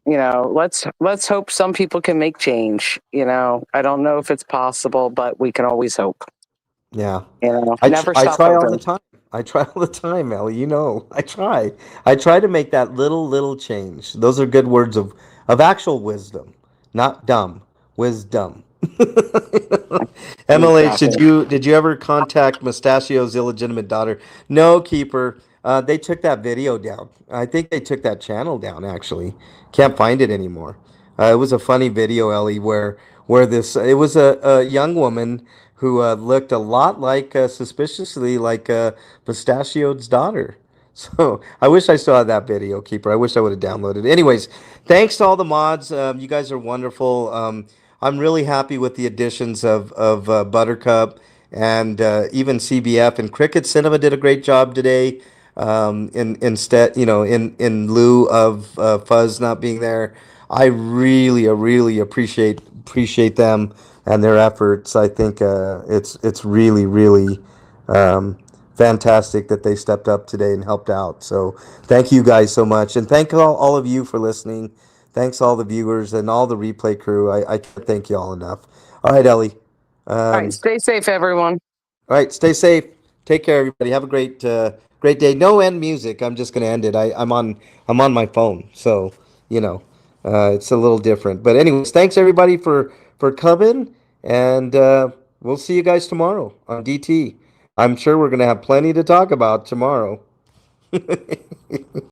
let's hope some people can make change. I don't know if it's possible, but we can always hope. Yeah. Never I stop try all hoping. the time. I try all the time, Ellie. I try. I try to make that little change. Those are good words of actual wisdom, not dumb. Wisdom. MLH, Exactly. did you ever contact Mustachio's illegitimate daughter? No, Keeper. They took that video down. I think they took that channel down. Actually, can't find it anymore. It was a funny video, Ellie, where this it was a young woman who looked a lot like suspiciously like Mustachio's daughter. So I wish I still had that video, Keeper. I wish I would have downloaded it. Anyways, thanks to all the mods. You guys are wonderful. I'm really happy with the additions of Buttercup and even CBF and Cricket Cinema did a great job today. In lieu of Fuzz not being there, I really appreciate them and their efforts. I think it's really fantastic that they stepped up today and helped out. So thank you guys so much, and thank all of you for listening. Thanks all the viewers and all the replay crew. I can't thank you all enough. All right, Ellie. All right, stay safe, everyone. All right, stay safe. Take care, everybody. Have a great day. No end music. I'm just gonna end it. I'm on my phone, so it's a little different. But anyways, thanks everybody for coming, and we'll see you guys tomorrow on DT. I'm sure we're gonna have plenty to talk about tomorrow.